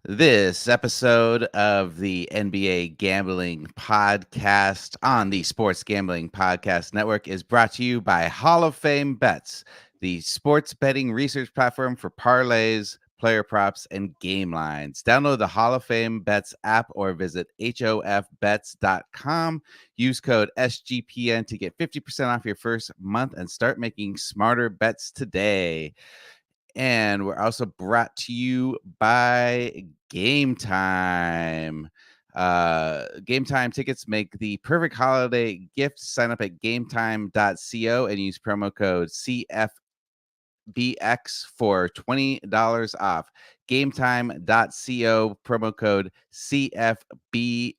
This episode of the NBA Gambling Podcast on the Sports Gambling Podcast Network is brought to you by Hall of Fame Bets, the sports betting research platform for parlays, player props, and game lines. Download the Hall of Fame Bets app or visit hofbets.com. Use code SGPN to get 50% off your first month and start making smarter bets today. And we're also brought to you by Game Time. Game Time tickets make the perfect holiday gift. Sign up at gametime.co and use promo code CFBX for $20 off. Gametime.co, promo code CFBX.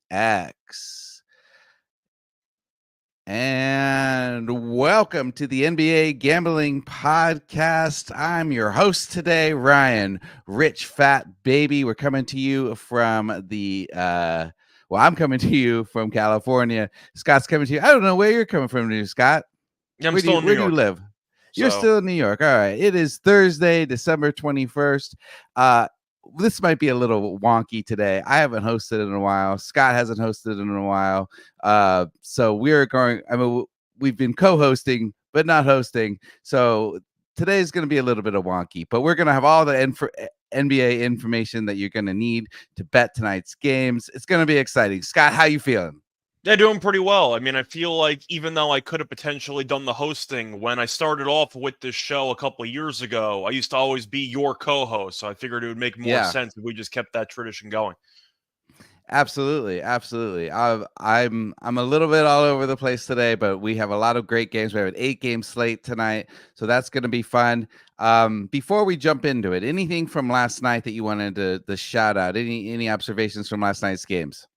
And welcome to the NBA Gambling Podcast. I'm your host today, Ryan, Rich Fat Baby. We're coming to you from I'm coming to you from California. Scott's coming to you. I don't know where you're coming from, Scott. Yeah, Where do you live? You're still in New York. All right. It is Thursday, December 21st. This might be a little wonky today. I haven't hosted in a while. Scott hasn't hosted in a while. So we've been co-hosting, but not hosting. So today's going to be a little bit of wonky, but we're going to have all the NBA information that you're going to need to bet tonight's games. It's going to be exciting. Scott, how you feeling? They're doing pretty well. I mean, I feel like even though I could have potentially done the hosting when I started off with this show a couple of years ago, I used to always be your co-host. So I figured it would make more sense if we just kept that tradition going. Absolutely. I'm a little bit all over the place today, but we have a lot of great games. We have an 8-game slate tonight, so that's going to be fun. Before we jump into it, anything from last night that you wanted to shout out? Any observations from last night's games?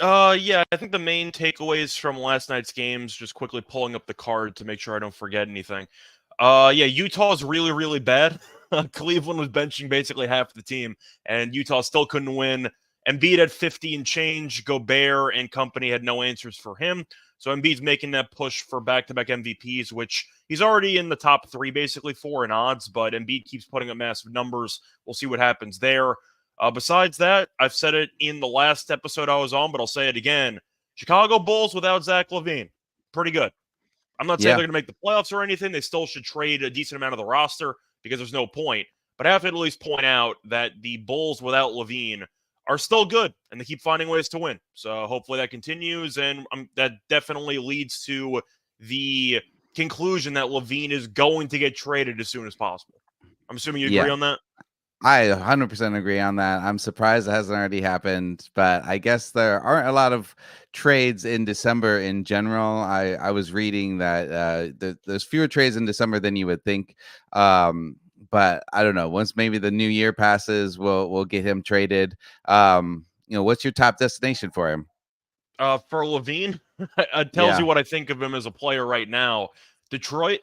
Yeah, I think the main takeaways from last night's games, just quickly pulling up the card to make sure I don't forget anything. Yeah, Utah's really, really bad. Cleveland was benching basically half the team, and Utah still couldn't win. Embiid had 50 and change. Gobert and company had no answers for him. So Embiid's making that push for back-to-back MVPs, which he's already in the top 3 basically for in odds, but Embiid keeps putting up massive numbers. We'll see what happens there. Besides that, I've said it in the last episode I was on, but I'll say it again. Chicago Bulls without Zach LaVine, pretty good. I'm not saying they're going to make the playoffs or anything. They still should trade a decent amount of the roster because there's no point. But I have to at least point out that the Bulls without LaVine are still good, and they keep finding ways to win. So hopefully that continues, and that definitely leads to the conclusion that LaVine is going to get traded as soon as possible. I'm assuming you agree on that? I 100% agree on that. I'm surprised it hasn't already happened, but I guess there aren't a lot of trades in December in general. I was reading that there's fewer trades in December than you would think. But I don't know. Once maybe the new year passes, we'll get him traded. What's your top destination for him? For LaVine, it tells you what I think of him as a player right now. Detroit.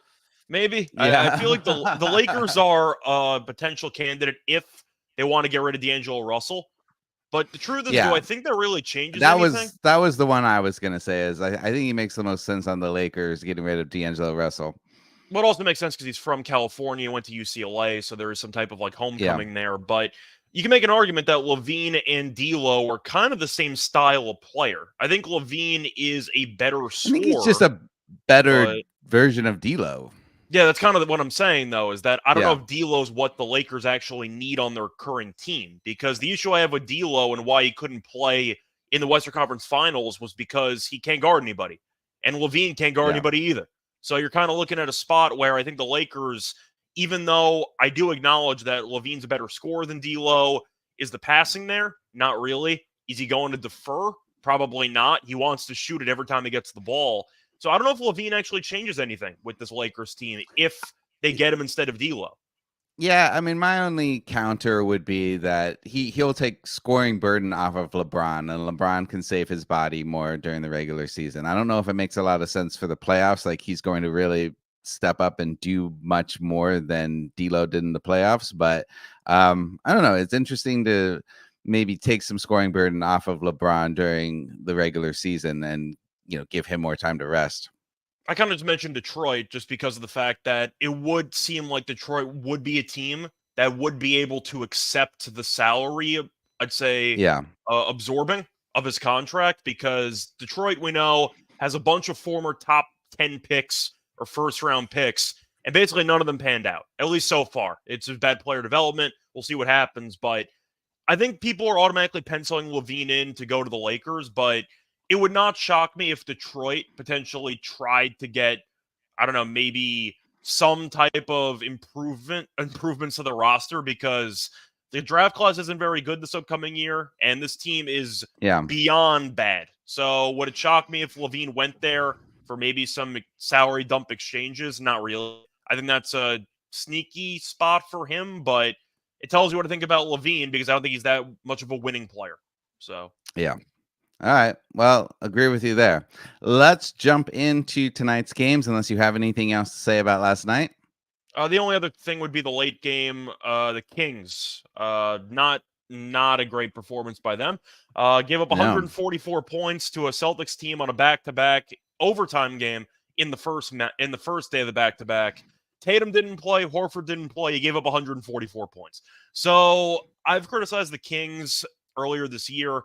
Maybe. Yeah. I feel like the Lakers are a potential candidate if they want to get rid of D'Angelo Russell. But the truth is, do I think that really changes anything? That was the one I was going to say is I think he makes the most sense on the Lakers getting rid of D'Angelo Russell. Well, it also makes sense because he's from California, went to UCLA, so there is some type of like homecoming there. But you can make an argument that LaVine and D'Lo are kind of the same style of player. I think LaVine is a better scorer. I think he's just a better version of D'Lo. Yeah, that's kind of what I'm saying, though, is that I don't know if D'Lo's what the Lakers actually need on their current team. Because the issue I have with D'Lo and why he couldn't play in the Western Conference Finals was because he can't guard anybody. And LaVine can't guard anybody either. So you're kind of looking at a spot where I think the Lakers, even though I do acknowledge that LaVine's a better scorer than D'Lo, is the passing there? Not really. Is he going to defer? Probably not. He wants to shoot it every time he gets the ball. So I don't know if LaVine actually changes anything with this Lakers team if they get him instead of D'Lo. Yeah, I mean, my only counter would be that he'll take scoring burden off of LeBron, and LeBron can save his body more during the regular season. I don't know if it makes a lot of sense for the playoffs. Like, he's going to really step up and do much more than D'Lo did in the playoffs. But I don't know. It's interesting to maybe take some scoring burden off of LeBron during the regular season and give him more time to rest. I kind of just mentioned Detroit just because of the fact that it would seem like Detroit would be a team that would be able to accept the salary I'd say, Yeah. absorbing of his contract, because Detroit, we know, has a bunch of former top 10 picks or first round picks, and basically none of them panned out, at least so far. It's a bad player development. We'll see what happens, but I think people are automatically penciling LaVine in to go to the Lakers, but it would not shock me if Detroit potentially tried to get, I don't know, maybe some type of improvements to the roster, because the draft class isn't very good this upcoming year, and this team is Yeah. beyond bad. So would it shock me if LaVine went there for maybe some salary dump exchanges? Not really. I think that's a sneaky spot for him, but it tells you what to think about LaVine, because I don't think he's that much of a winning player. So Yeah. All right. Well, agree with you there. Let's jump into tonight's games, unless you have anything else to say about last night. the only other thing would be the late game. The Kings, not a great performance by them. Gave up 144 points to a Celtics team on a back-to-back overtime game in the first day of the back-to-back. Tatum didn't play. Horford didn't play. He gave up 144 points. So I've criticized the Kings earlier this year.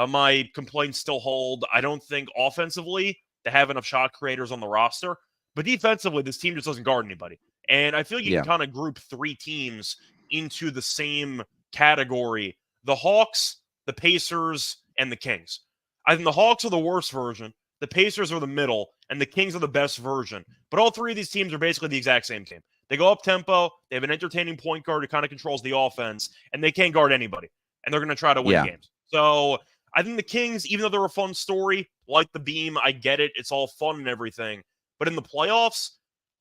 My complaints still hold. I don't think offensively they have enough shot creators on the roster, but defensively, this team just doesn't guard anybody. And I feel you can kind of group three teams into the same category: the Hawks, the Pacers, and the Kings. I think the Hawks are the worst version, the Pacers are the middle, and the Kings are the best version. But all three of these teams are basically the exact same team. They go up tempo, they have an entertaining point guard who kind of controls the offense, and they can't guard anybody. And they're going to try to win games. So I think the Kings, even though they're a fun story, like the Beam, I get it. It's all fun and everything. But in the playoffs,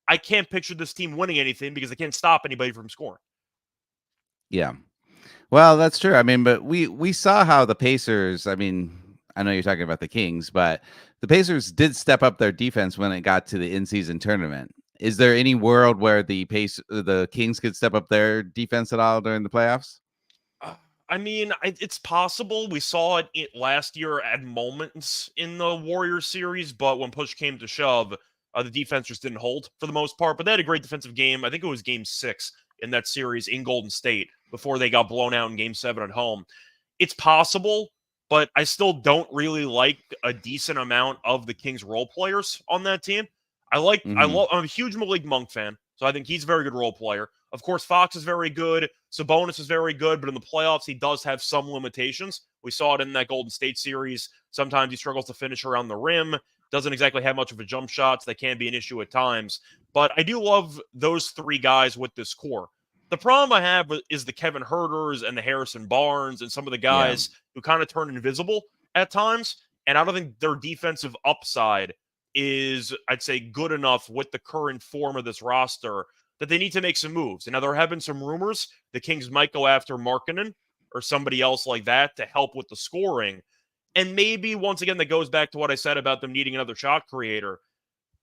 I can't picture this team winning anything because they can't stop anybody from scoring. Yeah. Well, that's true. I mean, but we saw how the Pacers, I mean, I know you're talking about the Kings, but the Pacers did step up their defense when it got to the in-season tournament. Is there any world where the Kings could step up their defense at all during the playoffs? I mean, it's possible. We saw it last year at moments in the Warriors series, but when push came to shove, the defense just didn't hold for the most part. But they had a great defensive game. I think it was Game 6 in that series in Golden State before they got blown out in Game 7 at home. It's possible, but I still don't really like a decent amount of the Kings role players on that team. I'm a huge Malik Monk fan, so I think he's a very good role player. Of course, Fox is very good. Sabonis is very good, but in the playoffs, he does have some limitations. We saw it in that Golden State series. Sometimes he struggles to finish around the rim, doesn't exactly have much of a jump shot, so that can be an issue at times. But I do love those three guys with this core. The problem I have is the Kevin Huerters and the Harrison Barnes and some of the guys who kind of turn invisible at times, and I don't think their defensive upside is, I'd say, good enough with the current form of this roster that they need to make some moves. And now there have been some rumors the Kings might go after Markkanen or somebody else like that to help with the scoring. And maybe, once again, that goes back to what I said about them needing another shot creator.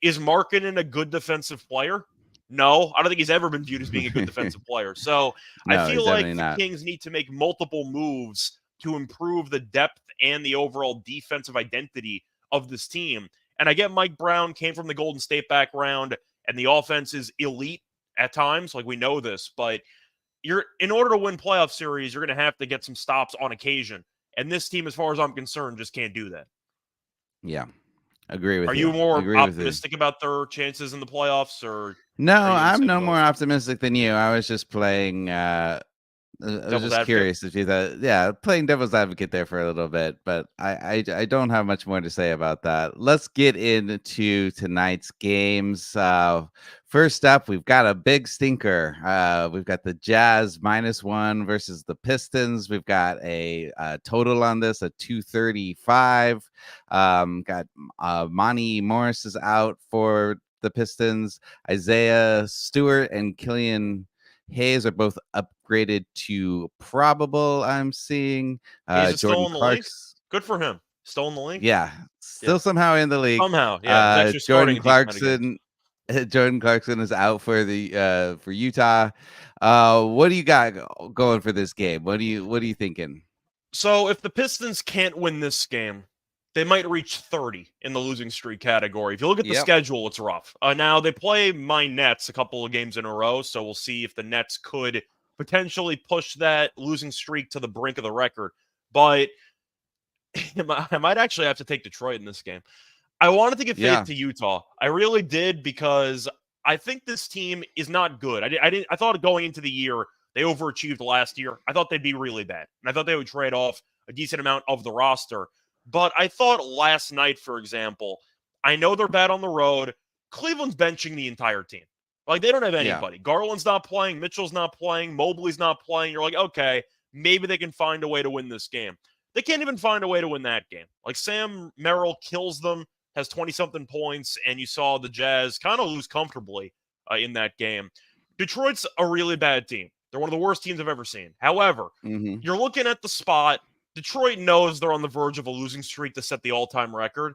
Is Markkanen a good defensive player? No, I don't think he's ever been viewed as being a good defensive player. So no, I feel like the Kings need to make multiple moves to improve the depth and the overall defensive identity of this team. And I get Mike Brown came from the Golden State background, and the offense is elite at times, like we know this, but in order to win playoff series, you're going to have to get some stops on occasion. And this team, as far as I'm concerned, just can't do that. Yeah. Agree with you. Are you more optimistic about their chances in the playoffs, or no? I'm no more optimistic than you. I was just playing I was just curious if you thought, playing devil's advocate there for a little bit, but I don't have much more to say about that. Let's get into tonight's games. First up, we've got a big stinker. We've got the Jazz -1 versus the Pistons. We've got a total on this, a 235. Got Monty Morris is out for the Pistons. Isaiah Stewart and Killian Hayes are both upgraded to probable. I'm seeing Jordan Clarkson. Good for him. Still in the league. Yeah, still somehow in the league. Somehow, yeah. Jordan Clarkson. Jordan Clarkson is out for the for Utah. What do you got going for this game? What are you thinking? So if the Pistons can't win this game, they might reach 30 in the losing streak category. If you look at the schedule, it's rough. Now, they play my Nets a couple of games in a row, so we'll see if the Nets could potentially push that losing streak to the brink of the record. But I might actually have to take Detroit in this game. I wanted to give faith to Utah. I really did, because I think this team is not good. I thought going into the year, they overachieved last year. I thought they'd be really bad. And I thought they would trade off a decent amount of the roster. But I thought last night, for example, I know they're bad on the road. Cleveland's benching the entire team. Like, they don't have anybody. Garland's not playing. Mitchell's not playing. Mobley's not playing. You're like, okay, maybe they can find a way to win this game. They can't even find a way to win that game. Like, Sam Merrill kills them, has 20-something points, and you saw the Jazz kind of lose comfortably in that game. Detroit's a really bad team. They're one of the worst teams I've ever seen. However, you're looking at the spot. Detroit knows they're on the verge of a losing streak to set the all-time record,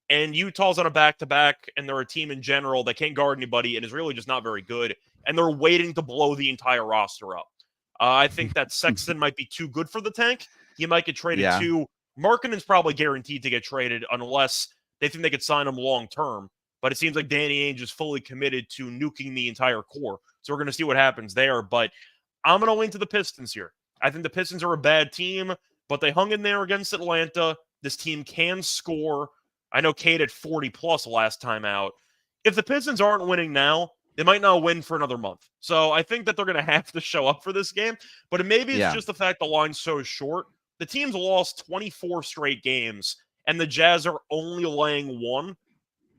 and Utah's on a back-to-back, and they're a team in general that can't guard anybody and is really just not very good, and they're waiting to blow the entire roster up. I think that Sexton might be too good for the tank. He might get traded too. Markkanen's probably guaranteed to get traded unless they think they could sign him long-term, but it seems like Danny Ainge is fully committed to nuking the entire core, so we're going to see what happens there, but I'm going to lean to the Pistons here. I think the Pistons are a bad team, but they hung in there against Atlanta. This team can score. I know Cade had 40-plus last time out. If the Pistons aren't winning now, they might not win for another month. So I think that they're going to have to show up for this game, but maybe it's just the fact the line's so short. The team's lost 24 straight games, and the Jazz are only laying 1.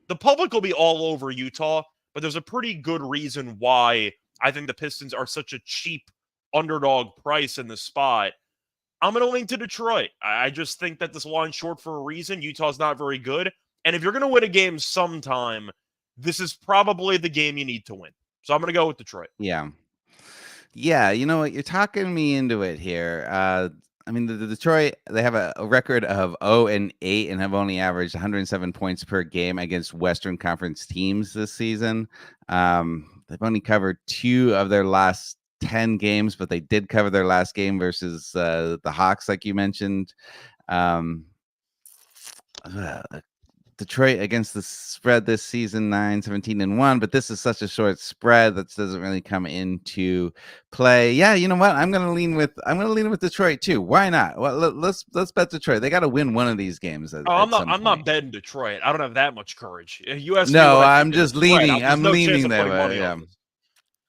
The public will be all over Utah, but there's a pretty good reason why I think the Pistons are such a cheap underdog price in this spot. I'm going to lean to Detroit. I just think that this line's short for a reason. Utah's not very good. And if you're going to win a game sometime, this is probably the game you need to win. So I'm going to go with Detroit. Yeah, you know what? You're talking me into it here. I mean, the Detroit, they have a record of 0-8 and have only averaged 107 points per game against Western Conference teams this season. They've only covered 2 of their last 10 games, but they did cover their last game versus the Hawks, like you mentioned. Detroit against the spread this season, 9-17-1, but this is such a short spread that doesn't really come into play. Yeah, you know what? I'm gonna lean with Detroit too. Why not? Well, let's bet Detroit. They got to win one of these games. I'm not betting Detroit. I don't have that much courage. No, I'm just leaning. I'm no leaning there. Yeah.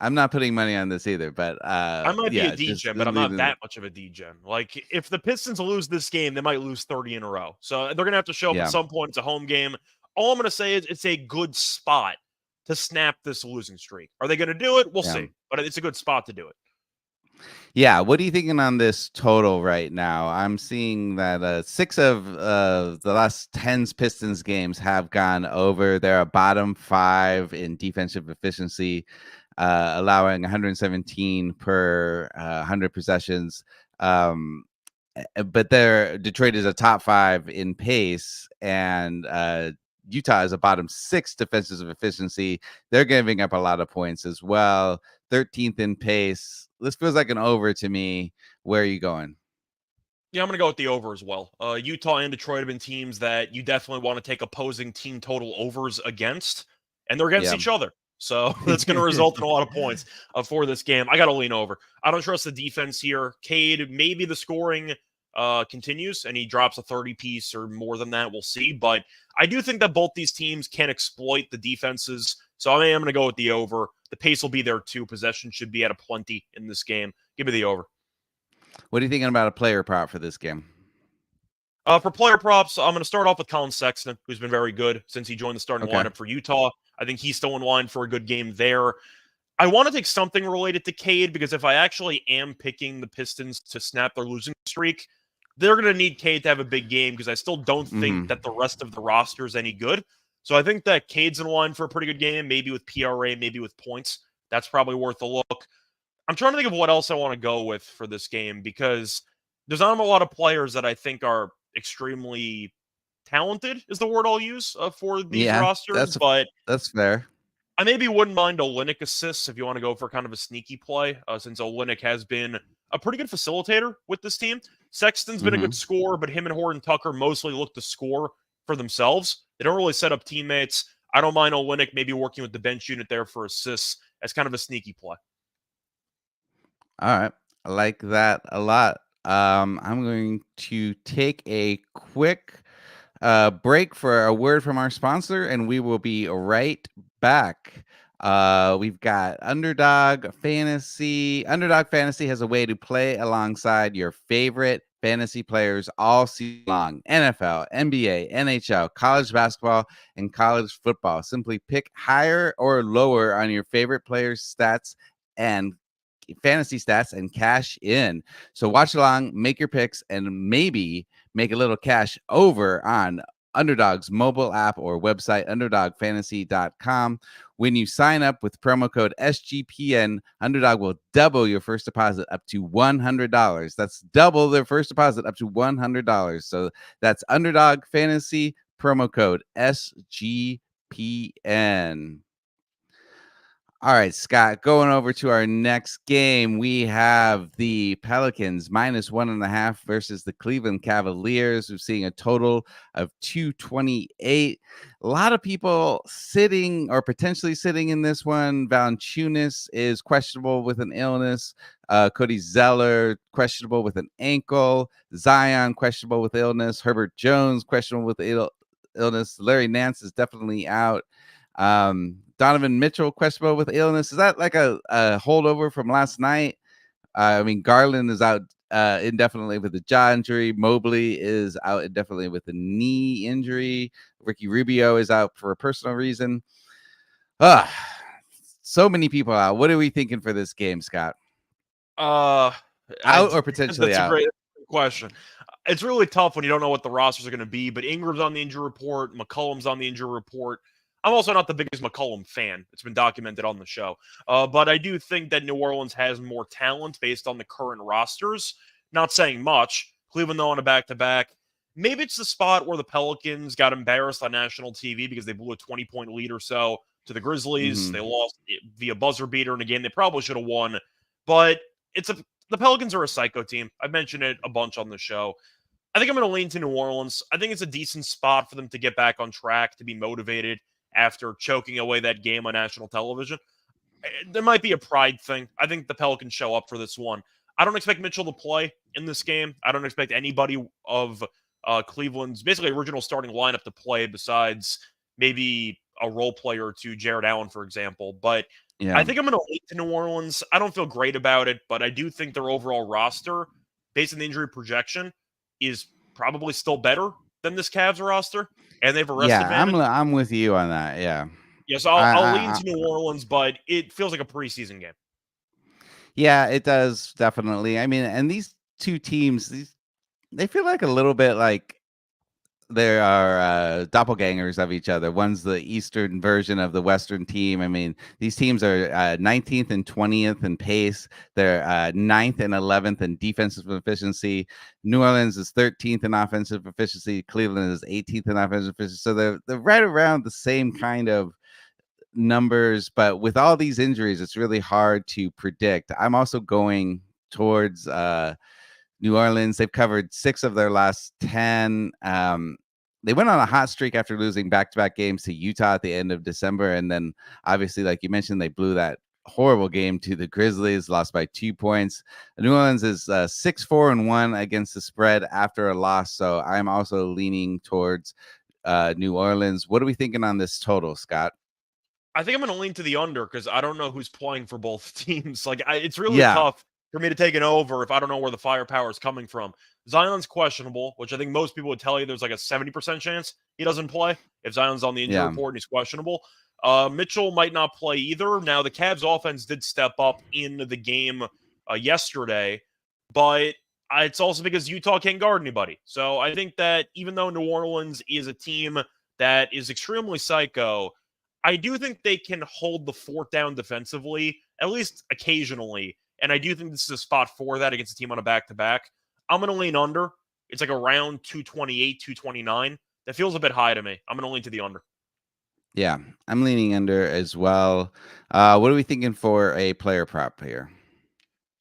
I'm not putting money on this either, but I might be a D-gen, but I'm not that much of a D-gen. Like, if the Pistons lose this game, they might lose 30 in a row. So they're going to have to show up at some point. It's a home game. All I'm going to say is it's a good spot to snap this losing streak. Are they going to do it? We'll see. But it's a good spot to do it. Yeah, what are you thinking on this total right now? I'm seeing that 6 of the last 10 Pistons games have gone over. They're a bottom 5 in defensive efficiency, allowing 117 per 100 possessions. But Detroit is a top 5 in pace, and Utah is a bottom 6 defensive efficiency. They're giving up a lot of points as well. 13th in pace. This feels like an over to me. Where are you going? Yeah, I'm going to go with the over as well. Utah and Detroit have been teams that you definitely want to take opposing team total overs against, and they're against each other. So that's going to result in a lot of points for this game. I got to lean over. I don't trust the defense here. Cade, maybe the scoring continues and he drops a 30-piece or more than that. We'll see. But I do think that both these teams can exploit the defenses. So I am going to go with the over. The pace will be there too. Possession should be at a plenty in this game. Give me the over. What are you thinking about a player prop for this game? For player props, I'm going to start off with Colin Sexton, who's been very good since he joined the starting lineup for Utah. I think he's still in line for a good game there. I want to take something related to Cade because if I actually am picking the Pistons to snap their losing streak, they're going to need Cade to have a big game because I still don't think that the rest of the roster is any good. So I think that Cade's in line for a pretty good game, maybe with PRA, maybe with points. That's probably worth a look. I'm trying to think of what else I want to go with for this game because there's not a lot of players that I think are extremely talented is the word I'll use for these rosters, but that's fair. I maybe wouldn't mind Olynyk assists if you want to go for kind of a sneaky play, since Olynyk has been a pretty good facilitator with this team. Sexton's been a good scorer, but him and Horton Tucker mostly look to score for themselves. They don't really set up teammates. I don't mind Olynyk maybe working with the bench unit there for assists as kind of a sneaky play. All right. I like that a lot. I'm going to take a quick break for a word from our sponsor, and we will be right back. We've got Underdog Fantasy. Underdog Fantasy has a way to play alongside your favorite fantasy players all season long: NFL, NBA, NHL, college basketball, and college football. Simply pick higher or lower on your favorite players' stats and fantasy stats and cash in. So watch along, make your picks, and maybe make a little cash over on Underdog's mobile app or website, underdogfantasy.com. When you sign up with promo code SGPN, Underdog will double your first deposit up to $100. That's double their first deposit up to $100. So that's Underdog Fantasy, promo code SGPN. All right, Scott, going over to our next game, we have the Pelicans -1.5 versus the Cleveland Cavaliers. We're seeing a total of 228. A lot of people sitting or potentially sitting in this one. Valanciunas is questionable with an illness. Cody Zeller, questionable with an ankle. Zion, questionable with illness. Herbert Jones, questionable with illness. Larry Nance is definitely out. Donovan Mitchell, questionable with illness. Is that like a holdover from last night? I mean, Garland is out indefinitely with a jaw injury. Mobley is out indefinitely with a knee injury. Ricky Rubio is out for a personal reason. So many people out. What are we thinking for this game, Scott? Out or potentially that's out? A great question. It's really tough when you don't know what the rosters are going to be, but Ingram's on the injury report. McCollum's on the injury report. I'm also not the biggest McCollum fan. It's been documented on the show. But I do think that New Orleans has more talent based on the current rosters. Not saying much. Cleveland, though, on a back-to-back. Maybe it's the spot where the Pelicans got embarrassed on national TV because they blew a 20-point lead or so to the Grizzlies. Mm-hmm. They lost via buzzer beater in a game they probably should have won. But the Pelicans are a psycho team. I've mentioned it a bunch on the show. I think I'm going to lean to New Orleans. I think it's a decent spot for them to get back on track, to be motivated after choking away that game on national television. There might be a pride thing. I think the Pelicans show up for this one. I don't expect Mitchell to play in this game. I don't expect anybody of Cleveland's basically original starting lineup to play besides maybe a role player or two, Jared Allen, for example. But I think I'm going to lean to New Orleans. I don't feel great about it, but I do think their overall roster, based on the injury projection, is probably still better than this Cavs roster. And they have a rest advantage. I'm with you on that. Yeah. Yes, I'll lean to New Orleans, but it feels like a preseason game. Yeah, it does, definitely. I mean, and these two teams, they feel like a little bit like they are doppelgangers of each other. One's the Eastern version of the Western team. I mean, these teams are 19th and 20th in pace. They're 9th and 11th in defensive efficiency. New Orleans is 13th in offensive efficiency. Cleveland is 18th in offensive efficiency. So they're right around the same kind of numbers, but with all these injuries, it's really hard to predict. I'm also going towards New Orleans. They've covered 6 of their last 10. They went on a hot streak after losing back-to-back games to Utah at the end of December. And then obviously, like you mentioned, they blew that horrible game to the Grizzlies, lost by 2 points. New Orleans is 6-4-1 against the spread after a loss. So I'm also leaning towards New Orleans. What are we thinking on this total, Scott? I think I'm going to lean to the under because I don't know who's playing for both teams. It's really tough for me to take an over if I don't know where the firepower is coming from. Zion's questionable, which I think most people would tell you there's like a 70% chance he doesn't play if Zion's on the injury report and he's questionable. Mitchell might not play either. Now, the Cavs offense did step up in the game yesterday, but it's also because Utah can't guard anybody. So I think that even though New Orleans is a team that is extremely psycho, I do think they can hold the fort down defensively, at least occasionally. And I do think this is a spot for that against a team on a back-to-back. I'm going to lean under. It's like around 228, 229. That feels a bit high to me. I'm going to lean to the under. Yeah, I'm leaning under as well. What are we thinking for a player prop here?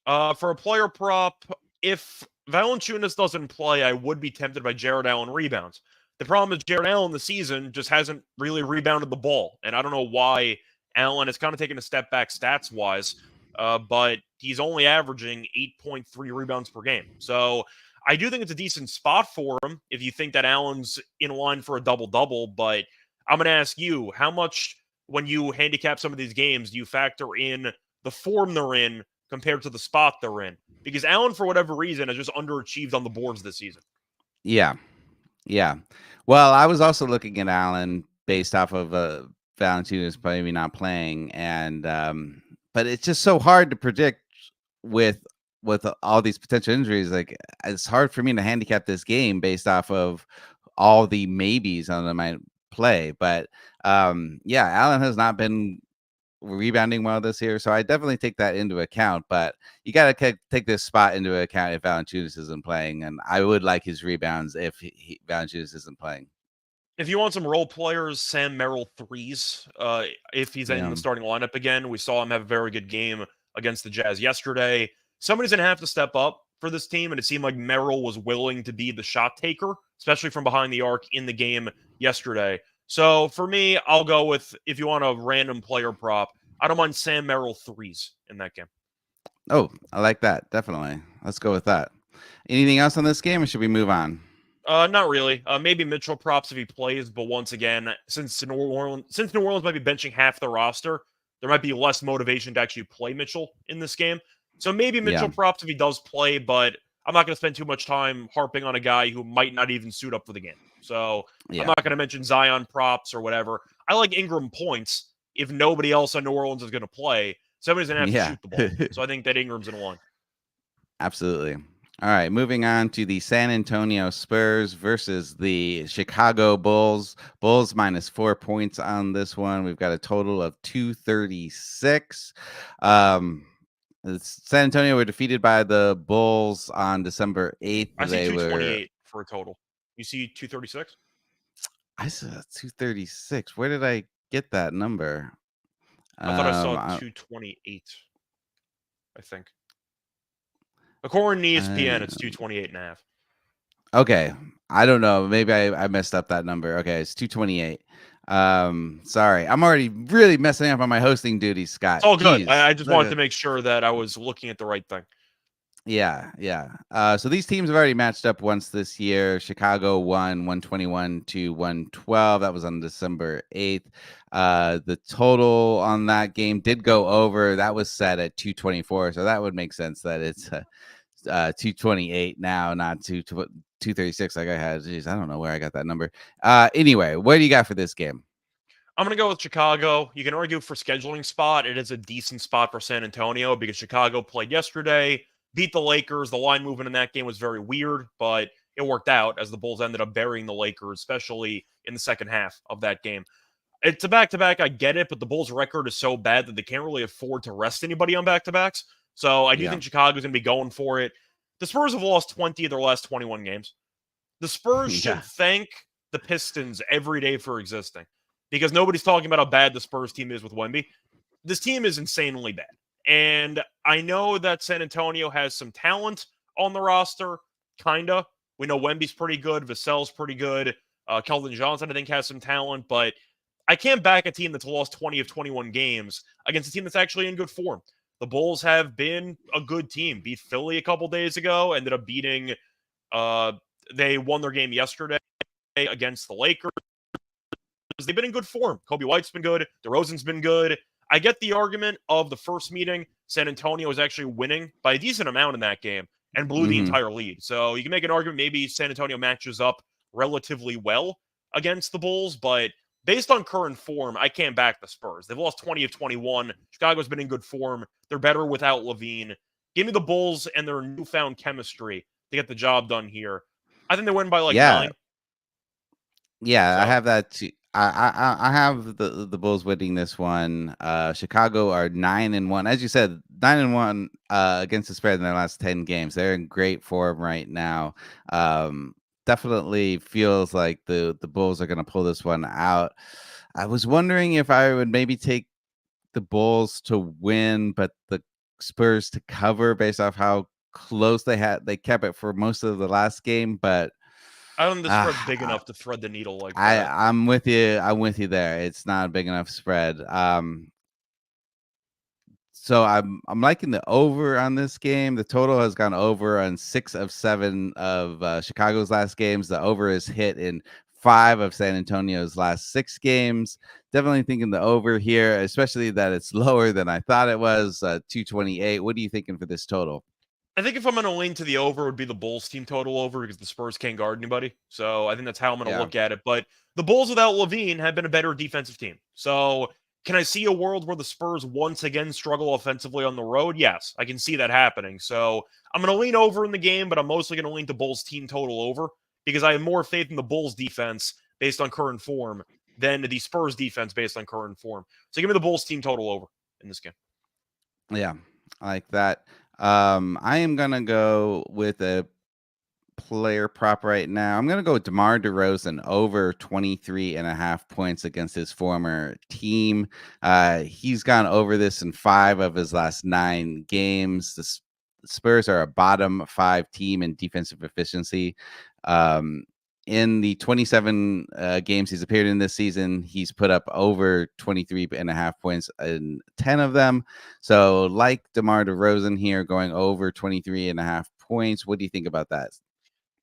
For a player prop, if Valanciunas doesn't play, I would be tempted by Jared Allen rebounds. The problem is Jared Allen this season just hasn't really rebounded the ball. And I don't know why Allen has kind of taken a step back stats-wise. but he's only averaging 8.3 rebounds per game. So I do think it's a decent spot for him if you think that Allen's in line for a double-double. But I'm going to ask you, how much, when you handicap some of these games, do you factor in the form they're in compared to the spot they're in? Because Allen, for whatever reason, has just underachieved on the boards this season. Yeah. Well, I was also looking at Allen based off of Valanciunas maybe not playing, and but it's just so hard to predict with all these potential injuries. Like, it's hard for me to handicap this game based off of all the maybes on the might play. But Allen has not been rebounding well this year, so I definitely take that into account. But you got to take this spot into account if Valanciunas isn't playing, and I would like his rebounds if Valanciunas isn't playing. If you want some role players, Sam Merrill threes. If he's in the starting lineup again, we saw him have a very good game against the Jazz yesterday. Somebody's going to have to step up for this team, and it seemed like Merrill was willing to be the shot taker, especially from behind the arc in the game yesterday. So for me, I'll go with, if you want a random player prop, I don't mind Sam Merrill threes in that game. Oh, I like that. Definitely. Let's go with that. Anything else on this game, or should we move on? Not really. Maybe Mitchell props if he plays, but once again, since New Orleans might be benching half the roster, there might be less motivation to actually play Mitchell in this game. So maybe Mitchell props if he does play, but I'm not going to spend too much time harping on a guy who might not even suit up for the game. So I'm not going to mention Zion props or whatever. I like Ingram points if nobody else on New Orleans is going to play. Somebody's going to have to shoot the ball. So I think that Ingram's in line. Absolutely. All right, moving on to the San Antonio Spurs versus the Chicago Bulls. Bulls minus 4 points on this one. We've got a total of 236. San Antonio were defeated by the Bulls on December 8th. I see 228 for a total. You see 236? I saw 236. Where did I get that number? I thought I saw 228, I think. According to ESPN, it's 228.5. Okay. I don't know. Maybe I messed up that number. Okay, it's 228. Sorry. I'm already really messing up on my hosting duties, Scott. It's all good. I just wanted to make sure that I was looking at the right thing. Yeah. So these teams have already matched up once this year. Chicago won 121-112. That was on December 8th. The total on that game did go over. That was set at 224. So that would make sense that it's 228 now, not 236 like I had. Jeez, I don't know where I got that number. Anyway, what do you got for this game? I'm going to go with Chicago. You can argue for scheduling spot. It is a decent spot for San Antonio because Chicago played yesterday, beat the Lakers. The line movement in that game was very weird, but it worked out as the Bulls ended up burying the Lakers, especially in the second half of that game. It's a back-to-back, I get it, but the Bulls' record is so bad that they can't really afford to rest anybody on back-to-backs. So I do think Chicago's going to be going for it. The Spurs have lost 20 of their last 21 games. The Spurs should thank the Pistons every day for existing because nobody's talking about how bad the Spurs team is with Wemby. This team is insanely bad. And I know that San Antonio has some talent on the roster, kind of. We know Wemby's pretty good. Vassell's pretty good. Keldon Johnson, I think, has some talent. But I can't back a team that's lost 20 of 21 games against a team that's actually in good form. The Bulls have been a good team. Beat Philly a couple days ago. Ended up beating they won their game yesterday against the Lakers. They've been in good form. Kobe White's been good. DeRozan's been good. I get the argument of the first meeting. San Antonio was actually winning by a decent amount in that game and blew the entire lead. So you can make an argument maybe San Antonio matches up relatively well against the Bulls, but based on current form, I can't back the Spurs. They've lost 20 of 21. Chicago's been in good form. They're better without LaVine. Give me the Bulls and their newfound chemistry to get the job done here. I think they win by 9. Yeah, so I have that too. I have the Bulls winning this one. Chicago are 9-1. As you said, 9-1 against the spread in their last 10 games. They're in great form right now. Definitely feels like the Bulls are going to pull this one out. I was wondering if I would maybe take the Bulls to win, but the Spurs to cover based off how close they kept it for most of the last game, but I don't think the spread's big enough to thread the needle like that. I'm with you there. It's not a big enough spread. So I'm liking the over on this game. The total has gone over on 6 of 7 of Chicago's last games. The over is hit in 5 of San Antonio's last 6 games. Definitely thinking the over here, especially that it's lower than I thought it was, 228. What are you thinking for this total? I think if I'm going to lean to the over, it would be the Bulls team total over because the Spurs can't guard anybody. So I think that's how I'm going to look at it. But the Bulls without Levine have been a better defensive team. So can I see a world where the Spurs once again struggle offensively on the road? Yes, I can see that happening. So I'm going to lean over in the game, but I'm mostly going to lean to Bulls team total over because I have more faith in the Bulls defense based on current form than the Spurs defense based on current form. So give me the Bulls team total over in this game. Yeah, I like that. I am going to go with a player prop right now. I'm going to go with DeMar DeRozan over 23.5 points against his former team. He's gone over this in 5 of his last 9 games. The Spurs are a bottom 5 team in defensive efficiency. In the 27 games he's appeared in this season, he's put up over 23.5 points in 10 of them. So like DeMar DeRozan here going over 23.5 points. What do you think about that?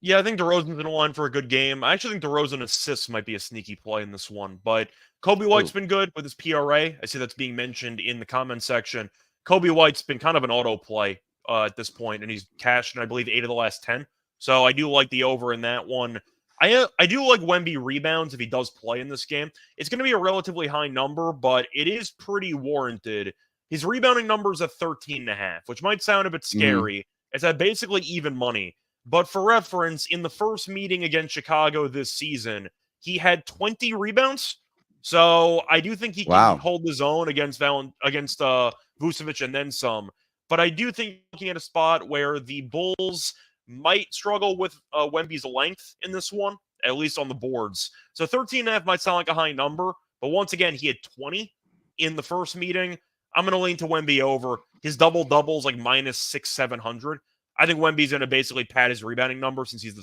Yeah, I think DeRozan's in line for a good game. I actually think DeRozan assists might be a sneaky play in this one, but Kobe White's been good with his PRA. I see that's being mentioned in the comment section. Kobe White's been kind of an auto play at this point, and he's cashed in, I believe, 8 of the last 10. So I do like the over in that one. I do like Wemby rebounds if he does play in this game. It's going to be a relatively high number, but it is pretty warranted. His rebounding number is at 13.5, which might sound a bit scary. It's at basically even money. But for reference, in the first meeting against Chicago this season, he had 20 rebounds. So I do think he can hold his own against Vucevic and then some. But I do think looking at a spot where the Bulls might struggle with Wemby's length in this one, at least on the boards. So 13.5 might sound like a high number, but once again, he had 20 in the first meeting. I'm going to lean to Wemby over. His double-double is like minus 700. I think Wemby's going to basically pad his rebounding number since he's the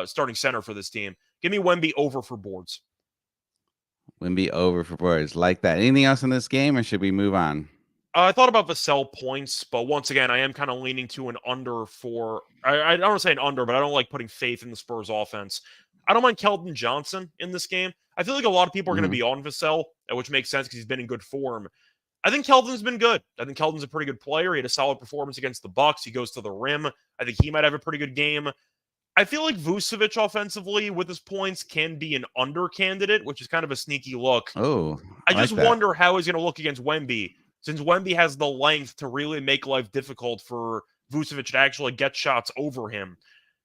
starting center for this team. Give me Wemby over for boards. Wemby over for boards. Like that. Anything else in this game, or should we move on? I thought about Vassell points, but once again, I am kind of leaning to an under for... I don't want to say an under, but I don't like putting faith in the Spurs offense. I don't mind Keldon Johnson in this game. I feel like a lot of people are going to be on Vassell, which makes sense because he's been in good form. I think Keldon's been good. I think Keldon's a pretty good player. He had a solid performance against the Bucks. He goes to the rim. I think he might have a pretty good game. I feel like Vucevic offensively with his points can be an under candidate, which is kind of a sneaky look. I just wonder how he's going to look against Wemby, since Wemby has the length to really make life difficult for Vucevic to actually get shots over him.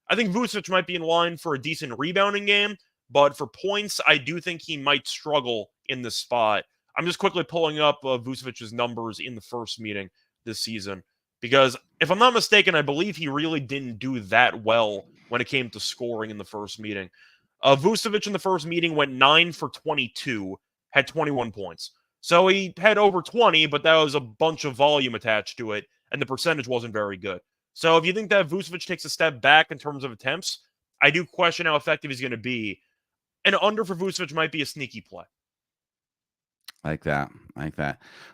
I think Vucevic might be in line for a decent rebounding game, but for points, I do think he might struggle in this spot. I'm just quickly pulling up Vucevic's numbers in the first meeting this season, because if I'm not mistaken, I believe he really didn't do that well when it came to scoring in the first meeting. Vucevic in the first meeting went 9 for 22, had 21 points. So he had over 20, but that was a bunch of volume attached to it, and the percentage wasn't very good. So if you think that Vucevic takes a step back in terms of attempts, I do question how effective he's going to be. And under for Vucevic might be a sneaky play. Like that.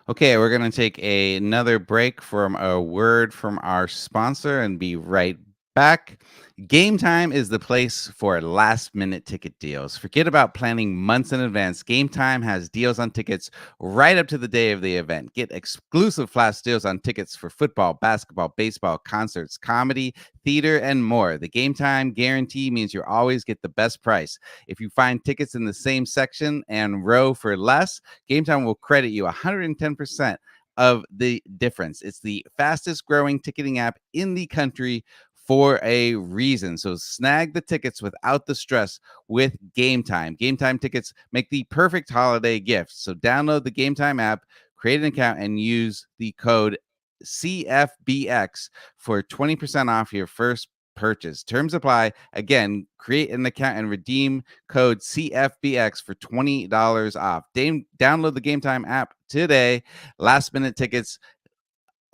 Okay, we're going to take another break from a word from our sponsor and be right back. Game Time is the place for last-minute ticket deals. Forget about planning months in advance. Game Time has deals on tickets right up to the day of the event. Get exclusive flash deals on tickets for football, basketball, baseball, concerts, comedy, theater, and more. The Game Time guarantee means you always get the best price. If you find tickets in the same section and row for less, Game Time will credit you 110% of the difference. It's the fastest growing ticketing app in the country for a reason. So snag the tickets without the stress with Game Time. Game Time tickets make the perfect holiday gift. So download the Game Time app, create an account, and use the code CFBX for 20% off your first purchase. Terms apply. Again, create an account and redeem code CFBX for $20 off. Download the Game Time app today. Last minute tickets,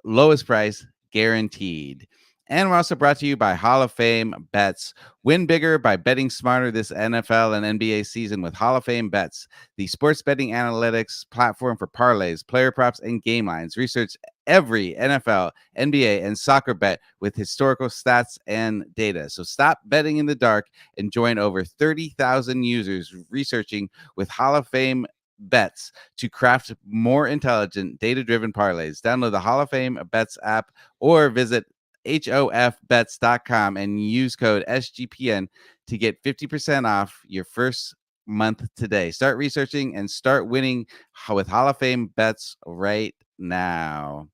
lowest price guaranteed. And we're also brought to you by Hall of Fame Bets. Win bigger by betting smarter this NFL and NBA season with Hall of Fame Bets, the sports betting analytics platform for parlays, player props, and game lines. Research every NFL, NBA, and soccer bet with historical stats and data. So stop betting in the dark and join over 30,000 users researching with Hall of Fame Bets to craft more intelligent, data-driven parlays. Download the Hall of Fame Bets app or visit HOFBets.com and use code SGPN to get 50% off your first month today. Start researching and start winning with Hall of Fame Bets right now.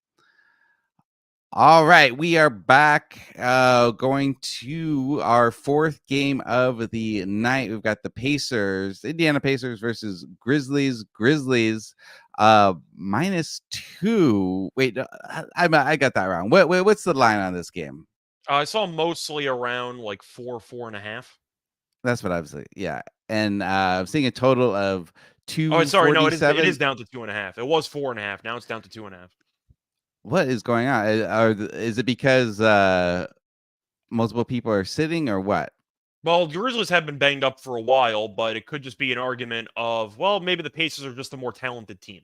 All right, we are back going to our fourth game of the night. We've got the Pacers, Indiana Pacers versus Grizzlies. Grizzlies -2. Wait, I got that wrong. What's the line on this game? I saw mostly around like 4.5. That's what I was like. Yeah, and I'm seeing a total of 2. Oh, sorry, no, it is down to 2.5. It was 4.5. Now it's down to 2.5. What is going on? Is it because multiple people are sitting or what? Well, the Grizzlies have been banged up for a while, but it could just be an argument of, well, maybe the Pacers are just a more talented team.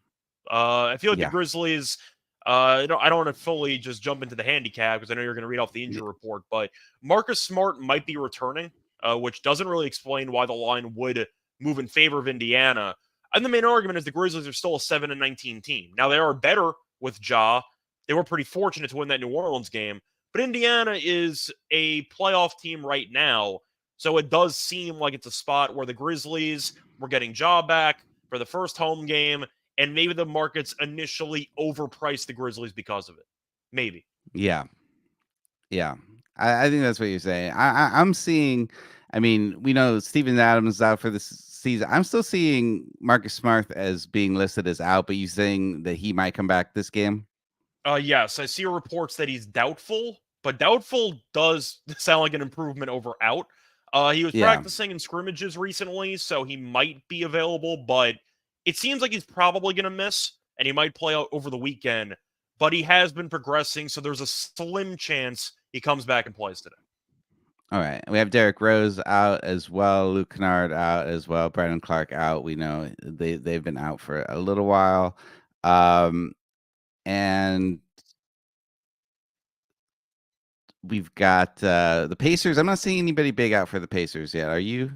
I feel like the Grizzlies, I don't want to fully just jump into the handicap because I know you're going to read off the injury report, but Marcus Smart might be returning, which doesn't really explain why the line would move in favor of Indiana. And the main argument is the Grizzlies are still a 7-19 team. Now, they are better with Ja. They were pretty fortunate to win that New Orleans game, but Indiana is a playoff team right now. So it does seem like it's a spot where the Grizzlies were getting Ja back for the first home game, and maybe the markets initially overpriced the Grizzlies because of it. Maybe. Yeah. I think that's what you're saying. I'm seeing. I mean, we know Steven Adams is out for this season. I'm still seeing Marcus Smart as being listed as out, but you saying that he might come back this game? Yes, I see reports that he's doubtful, but doubtful does sound like an improvement over out. He was practicing in scrimmages recently, so he might be available, but it seems like he's probably going to miss, and he might play out over the weekend, but he has been progressing, so there's a slim chance he comes back and plays today. All right. We have Derrick Rose out as well, Luke Kennard out as well, Brandon Clark out. We know they've been out for a little while. And we've got the Pacers. I'm not seeing anybody big out for the Pacers yet. Are you?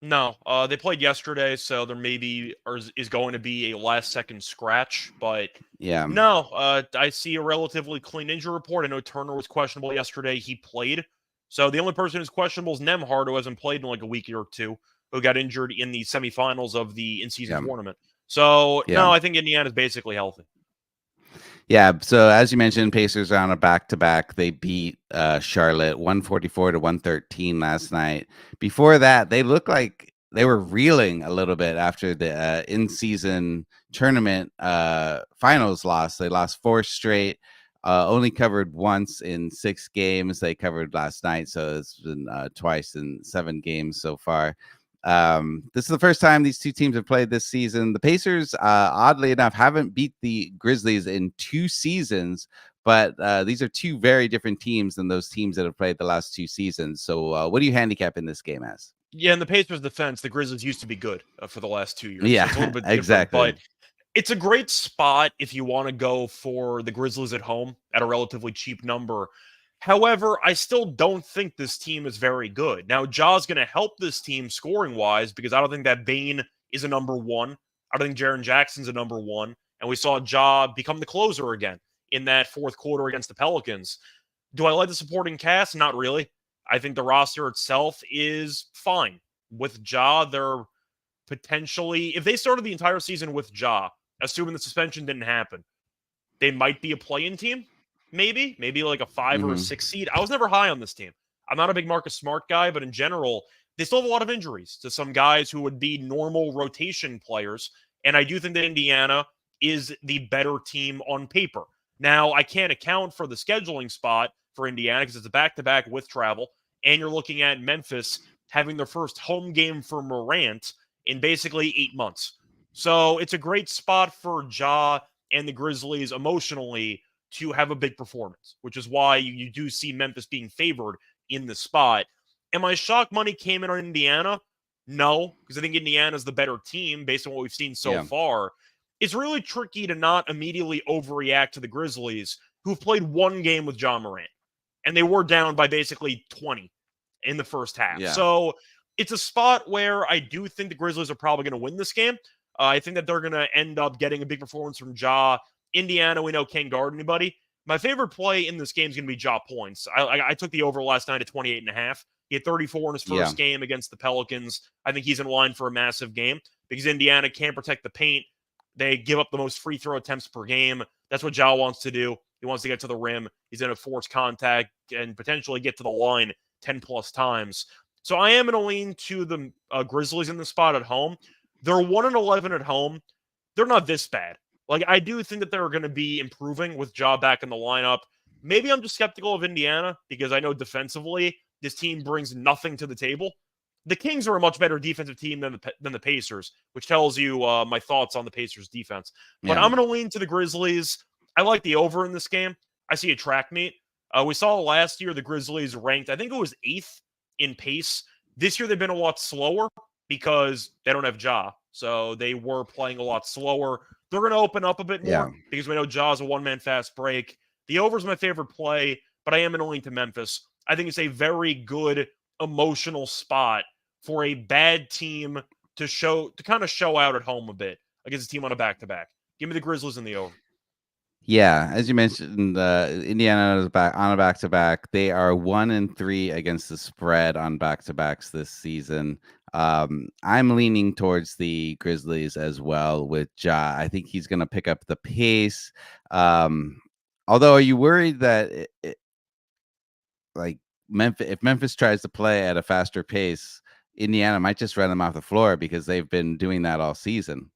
No. They played yesterday, so there maybe is going to be a last-second scratch. But no, I see a relatively clean injury report. I know Turner was questionable yesterday. He played. So the only person who's questionable is Nembhard, who hasn't played in like a week or two, who got injured in the semifinals of the in-season tournament. So, no, I think Indiana's basically healthy. Yeah, so as you mentioned, Pacers are on a back-to-back. They beat Charlotte 144-113 last night. Before that, they looked like they were reeling a little bit after the in-season tournament finals loss. They lost 4 straight, only covered once in 6 games. They covered last night, so it's been twice in 7 games so far. This is the first time these two teams have played this season. The Pacers, oddly enough, haven't beat the Grizzlies in 2 seasons, but these are 2 very different teams than those teams that have played the last 2 seasons. So what do you handicap in this game as? Yeah, in the Pacers' defense, the Grizzlies used to be good for the last 2 years. Yeah, so it's a little bit different, exactly. But it's a great spot if you want to go for the Grizzlies at home at a relatively cheap number. However, I still don't think this team is very good. Now, Ja's going to help this team scoring-wise because I don't think that Bane is a number 1. I don't think Jaren Jackson's a number 1. And we saw Ja become the closer again in that fourth quarter against the Pelicans. Do I like the supporting cast? Not really. I think the roster itself is fine. With Ja, they're potentially, if they started the entire season with Ja, assuming the suspension didn't happen, they might be a play-in team. Maybe like a 5 or a 6 seed. I was never high on this team. I'm not a big Marcus Smart guy, but in general, they still have a lot of injuries to some guys who would be normal rotation players. And I do think that Indiana is the better team on paper. Now, I can't account for the scheduling spot for Indiana because it's a back-to-back with travel. And you're looking at Memphis having their first home game for Morant in basically 8 months. So it's a great spot for Ja and the Grizzlies emotionally to have a big performance, which is why you do see Memphis being favored in the spot. Am I shocked money came in on Indiana? No, because I think Indiana's the better team based on what we've seen so far. It's really tricky to not immediately overreact to the Grizzlies, who've played one game with John Morant, and they were down by basically 20 in the first half. Yeah. So it's a spot where I do think the Grizzlies are probably going to win this game. I think that they're going to end up getting a big performance from Ja. Indiana, we know, can't guard anybody. My favorite play in this game is going to be Ja points. I took the over last night at 28.5. He had 34 in his first game against the Pelicans. I think he's in line for a massive game because Indiana can't protect the paint. They give up the most free throw attempts per game. That's what Ja wants to do. He wants to get to the rim. He's going to force contact and potentially get to the line 10-plus times. So I am going to lean to the Grizzlies in the spot at home. They're 1-11 at home. They're not this bad. Like, I do think that they're going to be improving with Ja back in the lineup. Maybe I'm just skeptical of Indiana because I know defensively this team brings nothing to the table. The Kings are a much better defensive team than the Pacers, which tells you my thoughts on the Pacers' defense. But I'm going to lean to the Grizzlies. I like the over in this game. I see a track meet. We saw last year the Grizzlies ranked, I think it was 8th in pace. This year they've been a lot slower because they don't have Ja. So they were playing a lot slower. They're going to open up a bit more because we know Ja's a one-man fast break. The over is my favorite play, but I am going to lean to Memphis. I think it's a very good emotional spot for a bad team to kind of show out at home a bit against a team on a back-to-back. Give me the Grizzlies in the over. Yeah, as you mentioned, Indiana is back on a back-to-back. They are 1-3 against the spread on back-to-backs this season. I'm leaning towards the Grizzlies as well with Ja. I think he's going to pick up the pace. Although, are you worried that if Memphis tries to play at a faster pace, Indiana might just run them off the floor because they've been doing that all season?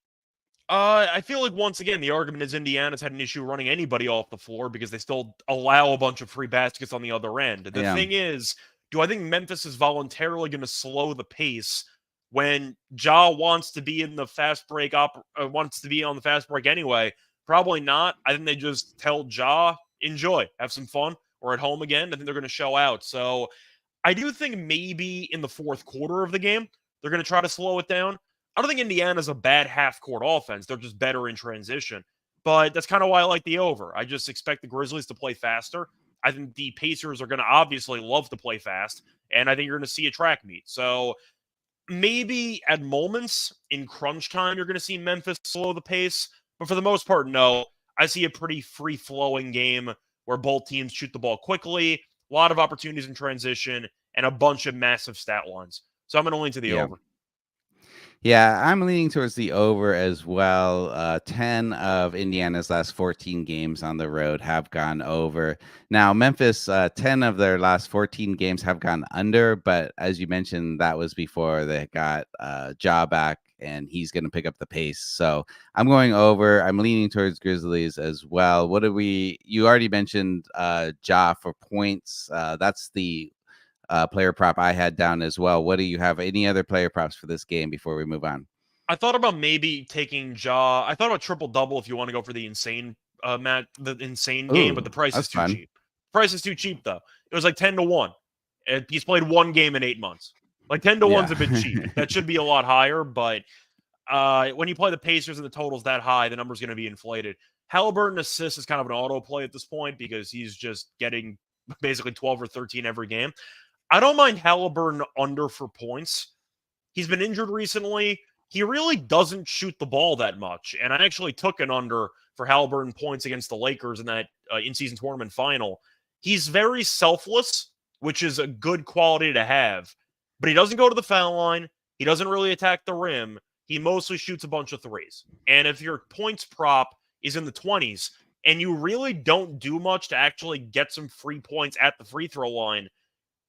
I feel like, once again, the argument is Indiana's had an issue running anybody off the floor because they still allow a bunch of free baskets on the other end. The thing is, do I think Memphis is voluntarily going to slow the pace when Ja wants to be in the fast break wants to be on the fast break anyway? Probably not. I think they just tell Ja, enjoy, have some fun. We're at home again. I think they're going to show out. So I do think maybe in the fourth quarter of the game, they're going to try to slow it down. I don't think Indiana's a bad half-court offense. They're just better in transition. But that's kind of why I like the over. I just expect the Grizzlies to play faster. I think the Pacers are going to obviously love to play fast. And I think you're going to see a track meet. So maybe at moments in crunch time, you're going to see Memphis slow the pace. But for the most part, no. I see a pretty free-flowing game where both teams shoot the ball quickly, a lot of opportunities in transition, and a bunch of massive stat lines. So I'm going to lean to the over. Yeah, I'm leaning towards the over as well. 10 of Indiana's last 14 games on the road have gone over. Now, Memphis, 10 of their last 14 games have gone under, but as you mentioned, that was before they got Ja back, and he's going to pick up the pace. So I'm going over. I'm leaning towards Grizzlies as well. You already mentioned Ja for points. That's the player prop I had down as well. What do you have? Any other player props for this game before we move on? I thought about maybe taking Ja. I thought about triple-double if you want to go for the insane game, but the price is too cheap. Price is too cheap, though. It was like 10-1. And he's played one game in 8 months. Like 10-1's a bit cheap. That should be a lot higher, but when you play the Pacers and the total's that high, the number's going to be inflated. Halliburton assists is kind of an auto play at this point because he's just getting basically 12 or 13 every game. I don't mind Halliburton under for points. He's been injured recently. He really doesn't shoot the ball that much. And I actually took an under for Halliburton points against the Lakers in that in-season tournament final. He's very selfless, which is a good quality to have. But he doesn't go to the foul line. He doesn't really attack the rim. He mostly shoots a bunch of threes. And if your points prop is in the 20s and you really don't do much to actually get some free points at the free throw line,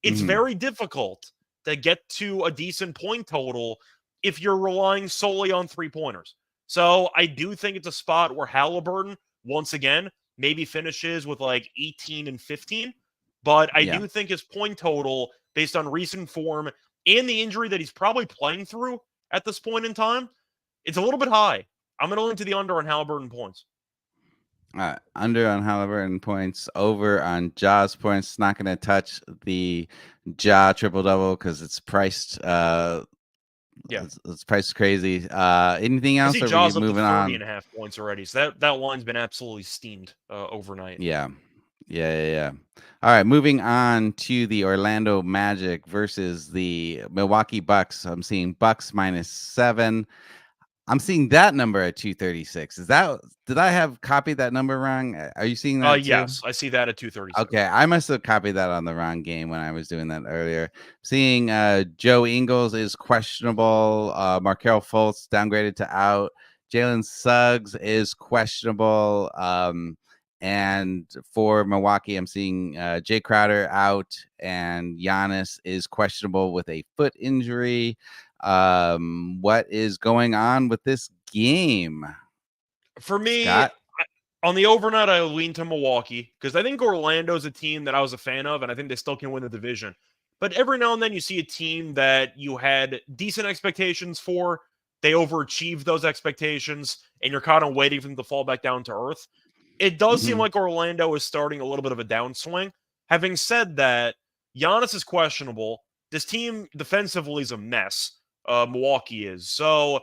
it's very difficult to get to a decent point total if you're relying solely on three-pointers. So I do think it's a spot where Halliburton, once again, maybe finishes with like 18 and 15. But I do think his point total, based on recent form and the injury that he's probably playing through at this point in time, it's a little bit high. I'm going to lean to the under on Halliburton points. Under on Halliburton points, over on Jaws points. Not going to touch the Ja triple double because it's priced. It's priced crazy. Anything I else? see Or are we Jaws up to moving 30 on? and a half points already. So that line's been absolutely steamed overnight. Yeah. All right, moving on to the Orlando Magic versus the Milwaukee Bucks. I'm seeing Bucks -7. I'm seeing that number at 236. Did I have copied that number wrong? Are you seeing that too? Yes, I see that at 236. Okay, I must have copied that on the wrong game when I was doing that earlier. Seeing Joe Ingles is questionable. Markel Fultz downgraded to out. Jalen Suggs is questionable. And for Milwaukee, I'm seeing Jay Crowder out, and Giannis is questionable with a foot injury. What is going on with this game? For me, Scott? on the overnight, I lean to Milwaukee because I think Orlando's a team that I was a fan of, and I think they still can win the division. But every now and then you see a team that you had decent expectations for. They overachieved those expectations, and you're kind of waiting for them to fall back down to earth. It does seem like Orlando is starting a little bit of a downswing. Having said that, Giannis is questionable. This team defensively is a mess. Milwaukee is. So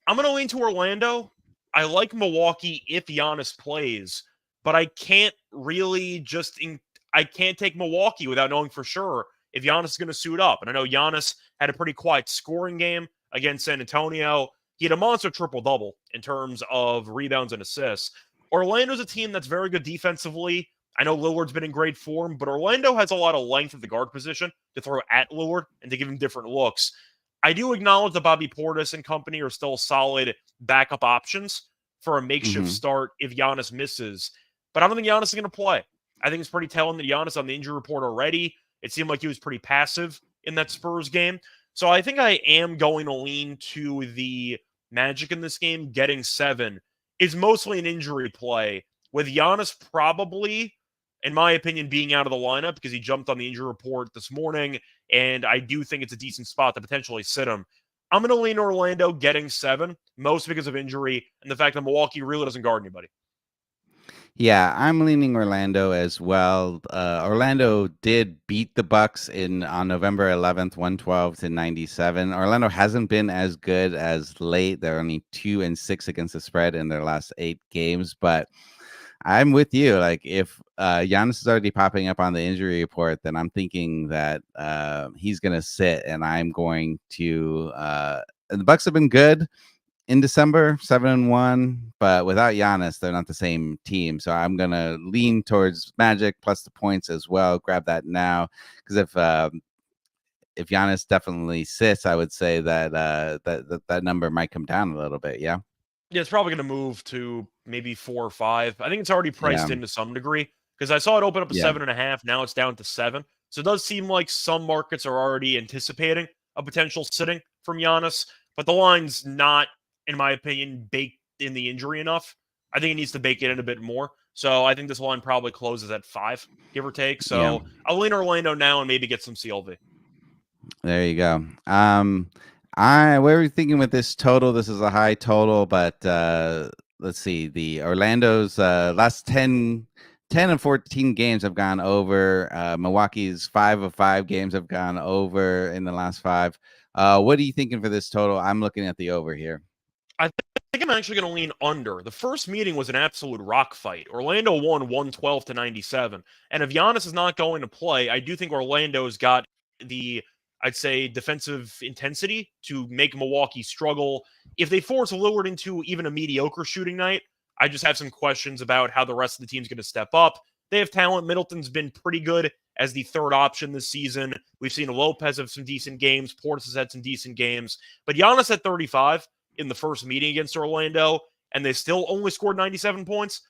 I'm going to lean to Orlando. I like Milwaukee if Giannis plays, but I can't really I can't take Milwaukee without knowing for sure if Giannis is going to suit up. And I know Giannis had a pretty quiet scoring game against San Antonio. He had a monster triple-double in terms of rebounds and assists. Orlando's a team that's very good defensively. I know Lillard's been in great form, but Orlando has a lot of length at the guard position to throw at Lillard and to give him different looks. I do acknowledge that Bobby Portis and company are still solid backup options for a makeshift start if Giannis misses. But I don't think Giannis is going to play. I think it's pretty telling that Giannis on the injury report already. It seemed like he was pretty passive in that Spurs game. So I think I am going to lean to the Magic in this game. Getting 7 is mostly an injury play, with Giannis probably, in my opinion, being out of the lineup because he jumped on the injury report this morning, and I do think it's a decent spot to potentially sit him. I'm going to lean Orlando getting 7, mostly because of injury and the fact that Milwaukee really doesn't guard anybody. Yeah, I'm leaning Orlando as well. Orlando did beat the Bucks on November 11th, 112-97. Orlando hasn't been as good as late. They're only 2-6 against the spread in their last 8 games. But I'm with you. Like, if Giannis is already popping up on the injury report, then I'm thinking that he's going to sit, and I'm going to. The Bucks have been good in December, 7-1, but without Giannis, they're not the same team. So I'm gonna lean towards Magic plus the points as well. Grab that now, because if Giannis definitely sits, I would say that that number might come down a little bit. Yeah. Yeah, it's probably going to move to maybe 4 or 5. I think it's already priced Yeah. in to some degree because I saw it open up to Yeah. 7.5. Now it's down to 7. So it does seem like some markets are already anticipating a potential sitting from Giannis, but the line's not, in my opinion, baked in the injury enough. I think it needs to bake it in a bit more. So I think this line probably closes at 5, give or take. Yeah. So I'll lean Orlando now and maybe get some CLV. There you go. What were we thinking with this total? This is a high total, but let's see. The Orlando's last 10 and 14 games have gone over. Milwaukee's 5 of 5 games have gone over in the last 5. What are you thinking for this total? I'm looking at the over here. I think I'm actually going to lean under. The first meeting was an absolute rock fight. Orlando won 112-97. And if Giannis is not going to play, I do think Orlando's got the, I'd say, defensive intensity to make Milwaukee struggle. If they force Lillard into even a mediocre shooting night, I just have some questions about how the rest of the team's going to step up. They have talent. Middleton's been pretty good as the third option this season. We've seen Lopez have some decent games. Portis has had some decent games. But Giannis at 35 in the first meeting against Orlando, and they still only scored 97 points.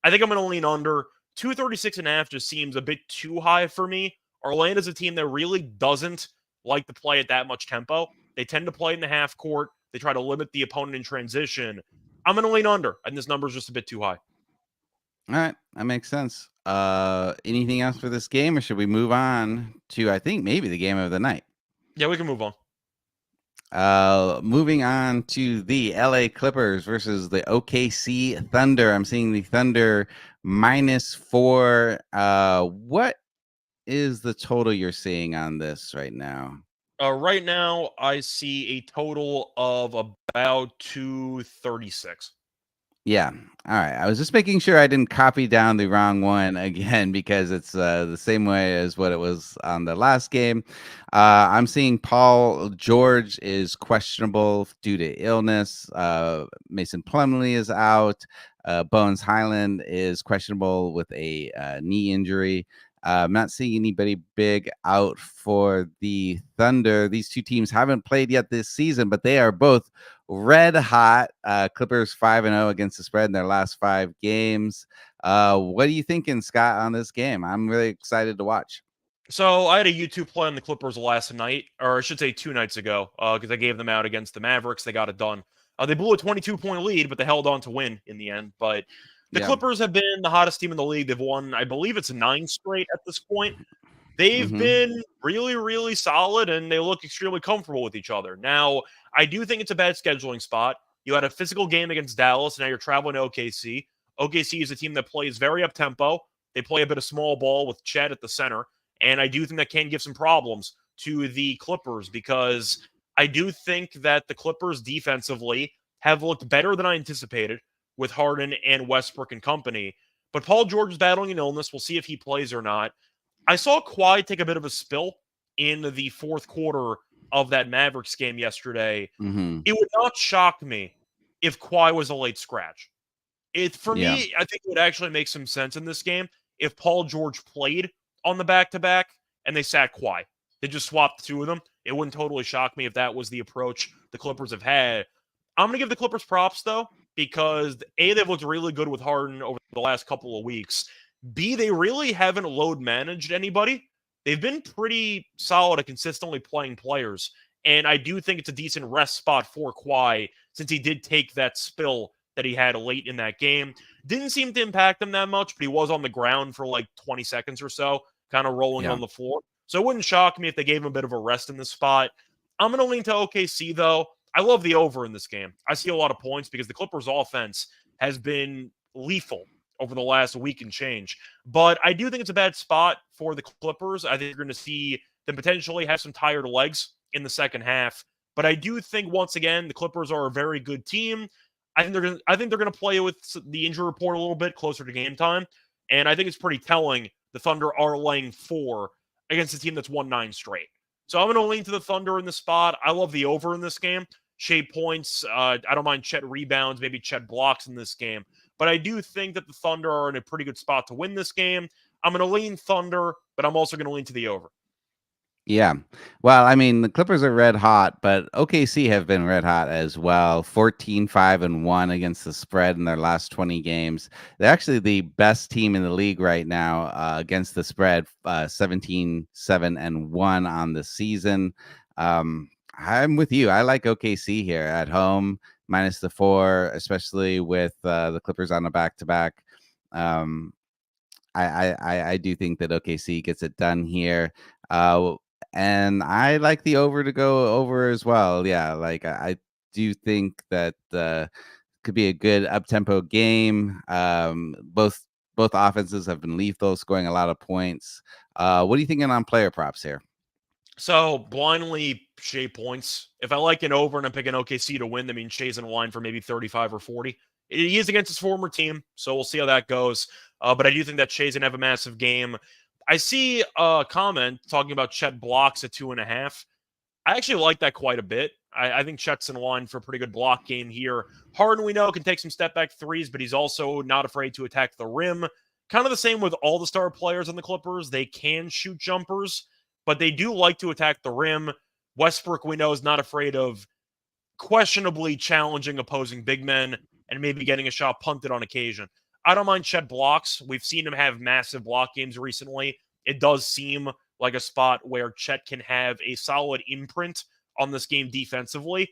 I think I'm going to lean under. 236.5 just seems a bit too high for me. Orlando's a team that really doesn't like to play at that much tempo. They tend to play in the half court. They try to limit the opponent in transition. I'm going to lean under, and this number is just a bit too high. All right, that makes sense. Anything else for this game, or should we move on to, I think, maybe the game of the night? Yeah, we can move on. Moving on to the LA Clippers versus the OKC Thunder. I'm seeing the Thunder -4. What is the total you're seeing on this right now? Right now, I see a total of about 236. Yeah. All right. I was just making sure I didn't copy down the wrong one again because it's the same way as what it was on the last game. I'm seeing Paul George is questionable due to illness. Mason Plumlee is out. Bones Highland is questionable with a knee injury. I'm not seeing anybody big out for the Thunder. These two teams haven't played yet this season, but they are both red hot. Clippers 5-0 against the spread in their last 5 games. What are you thinking, Scott, on this game? I'm really excited to watch. So I had a YouTube play on the Clippers last night, or I should say 2 nights ago, because I gave them out against the Mavericks. They got it done. They blew a 22-point lead, but they held on to win in the end. But the Yeah. Clippers have been the hottest team in the league. They've won, I believe it's 9 straight at this point. They've been really, really solid, and they look extremely comfortable with each other. Now, I do think it's a bad scheduling spot. You had a physical game against Dallas, and now you're traveling to OKC. OKC is a team that plays very up-tempo. They play a bit of small ball with Chet at the center, and I do think that can give some problems to the Clippers because I do think that the Clippers defensively have looked better than I anticipated with Harden and Westbrook and company. But Paul George is battling an illness. We'll see if he plays or not. I saw Kawhi take a bit of a spill in the fourth quarter of that Mavericks game yesterday. It would not shock me if Kawhi was a late scratch. For Yeah. me, I think it would actually make some sense in this game if Paul George played on the back-to-back and they sat Kawhi. They just swapped the two of them. It wouldn't totally shock me if that was the approach the Clippers have had. I'm going to give the Clippers props, though, because A, they've looked really good with Harden over the last couple of weeks. B, they really haven't load managed anybody. They've been pretty solid at consistently playing players. And I do think it's a decent rest spot for Kawhi since he did take that spill that he had late in that game. Didn't seem to impact him that much, but he was on the ground for like 20 seconds or so, kind of rolling on the floor. So it wouldn't shock me if they gave him a bit of a rest in this spot. I'm going to lean to OKC, though. I love the over in this game. I see a lot of points because the Clippers' offense has been lethal over the last week and change. But I do think it's a bad spot for the Clippers. I think you're going to see them potentially have some tired legs in the second half. But I do think, once again, the Clippers are a very good team. I think they're going to play with the injury report a little bit closer to game time. And I think it's pretty telling the Thunder are laying 4 against a team that's won 9 straight. So I'm going to lean to the Thunder in the spot. I love the over in this game. Shea points. I don't mind Chet rebounds, maybe Chet blocks in this game. But I do think that the Thunder are in a pretty good spot to win this game. I'm going to lean Thunder, but I'm also going to lean to the over. Yeah. Well, I mean, the Clippers are red hot, but OKC have been red hot as well. 14-5-1 against the spread in their last 20 games. They're actually the best team in the league right now against the spread, 17-7-1 on the season. I'm with you. I like OKC here at home, minus the 4, especially with the Clippers on a back-to-back. I do think that OKC gets it done here. And I like the over to go over as well. Yeah, like I do think that could be a good up-tempo game. Both offenses have been lethal, scoring a lot of points. What are you thinking on player props here? So blindly Shea points. If I like an over and I'm picking OKC to win, that means Shea's in line for maybe 35 or 40. He is against his former team, so we'll see how that goes. But I do think that Shea's going to have a massive game. I see a comment talking about Chet blocks at 2.5. I actually like that quite a bit. I think Chet's in line for a pretty good block game here. Harden, we know, can take some step-back threes, but he's also not afraid to attack the rim. Kind of the same with all the star players on the Clippers. They can shoot jumpers, but they do like to attack the rim. Westbrook, we know, is not afraid of questionably challenging opposing big men and maybe getting a shot punted on occasion. I don't mind Chet blocks. We've seen him have massive block games recently. It does seem like a spot where Chet can have a solid imprint on this game defensively.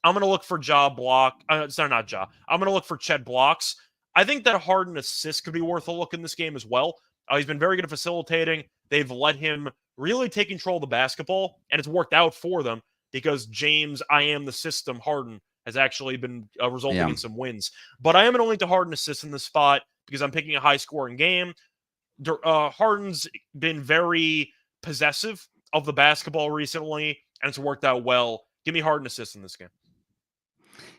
I'm going to look for I'm going to look for Chet blocks. I think that Harden assist could be worth a look in this game as well. He's been very good at facilitating. They've let him really take control of the basketball, and it's worked out for them. because James, I am the system, Harden, has actually been resulting in some wins. But I am going to lean to Harden assist in this spot because I'm picking a high-scoring game. Harden's been very possessive of the basketball recently, and it's worked out well. Give me Harden assist in this game.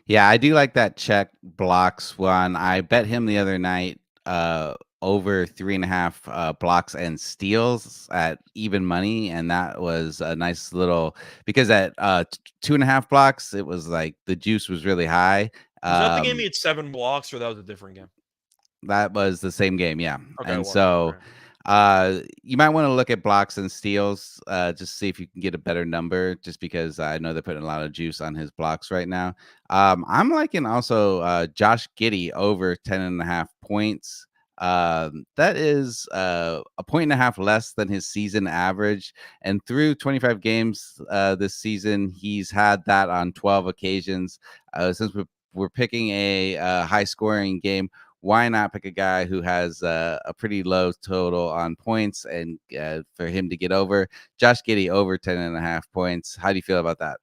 Yeah, I do like that check blocks one. I bet him the other night over 3.5 blocks and steals at even money, and that was a nice little, because at 2.5 blocks, it was like the juice was really high. Was that the game he had 7 blocks, or that was a different game? That was the same game, yeah. Okay, and so you might want to look at blocks and steals, just see if you can get a better number, just because I know they're putting a lot of juice on his blocks right now. I'm liking also Josh Giddey over 10.5 points. That is a 1.5 less than his season average. And through 25 games this season, he's had that on 12 occasions. Since we're picking a high scoring game, why not pick a guy who has a pretty low total on points, and for him to get over? Josh Giddey over 10.5 points. How do you feel about that?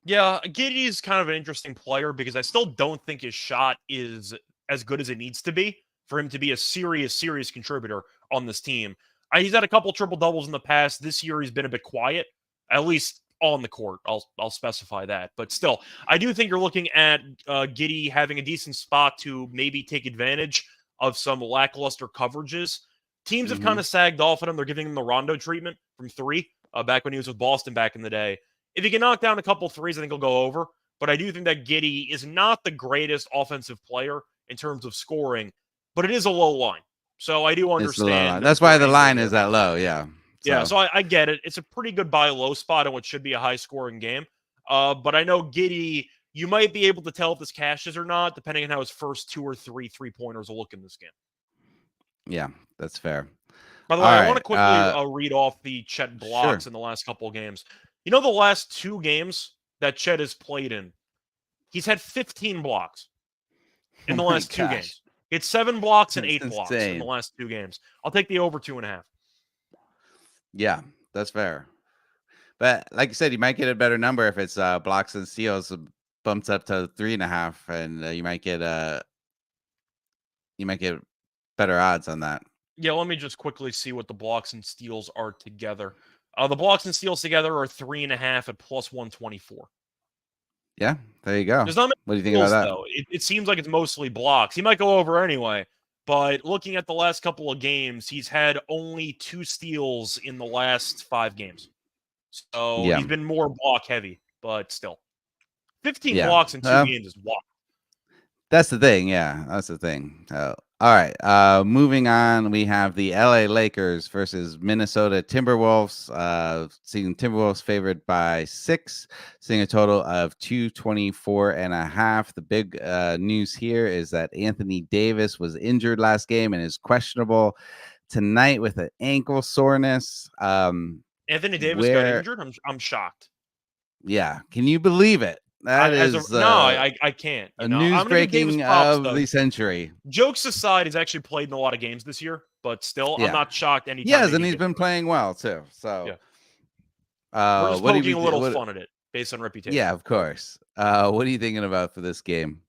Yeah, Giddey's kind of an interesting player because I still don't think his shot is as good as it needs to be for him to be a serious contributor on this team. He's had a couple triple-doubles in the past. This year he's been a bit quiet, at least on the court. I'll specify that. But still, I do think you're looking at Giddey having a decent spot to maybe take advantage of some lackluster coverages. Teams have kind of sagged off at him. They're giving him the Rondo treatment from 3 back when he was with Boston back in the day. If he can knock down a couple threes, I think he'll go over. But I do think that Giddey is not the greatest offensive player in terms of scoring, but it is a low line. So I do understand. That's why the line is that low, yeah. Yeah, so I get it. It's a pretty good buy low spot on what should be a high-scoring game. But I know Giddey, you might be able to tell if this cashes or not, depending on how his first 2 or 3 3-pointers will look in this game. Yeah, that's fair. By the way, I want to quickly read off the Chet blocks in the last couple of games. You know, the last 2 games that Chet has played in, he's had 15 blocks in the last 2 games. It's 7 blocks and 8 blocks in the last 2 games. I'll take the over 2.5. Yeah, that's fair. But like you said, you might get a better number if it's blocks and steals bumps up to 3.5, and you might get better odds on that. Yeah, let me just quickly see what the blocks and steals are together. The blocks and steals together are 3.5 at plus 124. Yeah, there you go. There's not many what do you think about that? Though. It seems like it's mostly blocks. He might go over anyway. But looking at the last couple of games, he's had only 2 steals in the last 5 games. So he's been more block heavy, but still. 15 blocks in 2 games is wild. That's the thing. Yeah, that's the thing. All right. Moving on, we have the LA Lakers versus Minnesota Timberwolves. Seeing Timberwolves favored by 6, seeing a total of 224.5. The big news here is that Anthony Davis was injured last game and is questionable tonight with an ankle soreness. Anthony Davis got injured? I'm shocked. Yeah. Can you believe it? That is I can't. A news breaking of the century. Jokes aside, he's actually played in a lot of games this year, but still, I'm not shocked anytime. Yes, and he's been playing well too. So, we're just poking a little fun at it based on reputation. Yeah, of course. What are you thinking about for this game?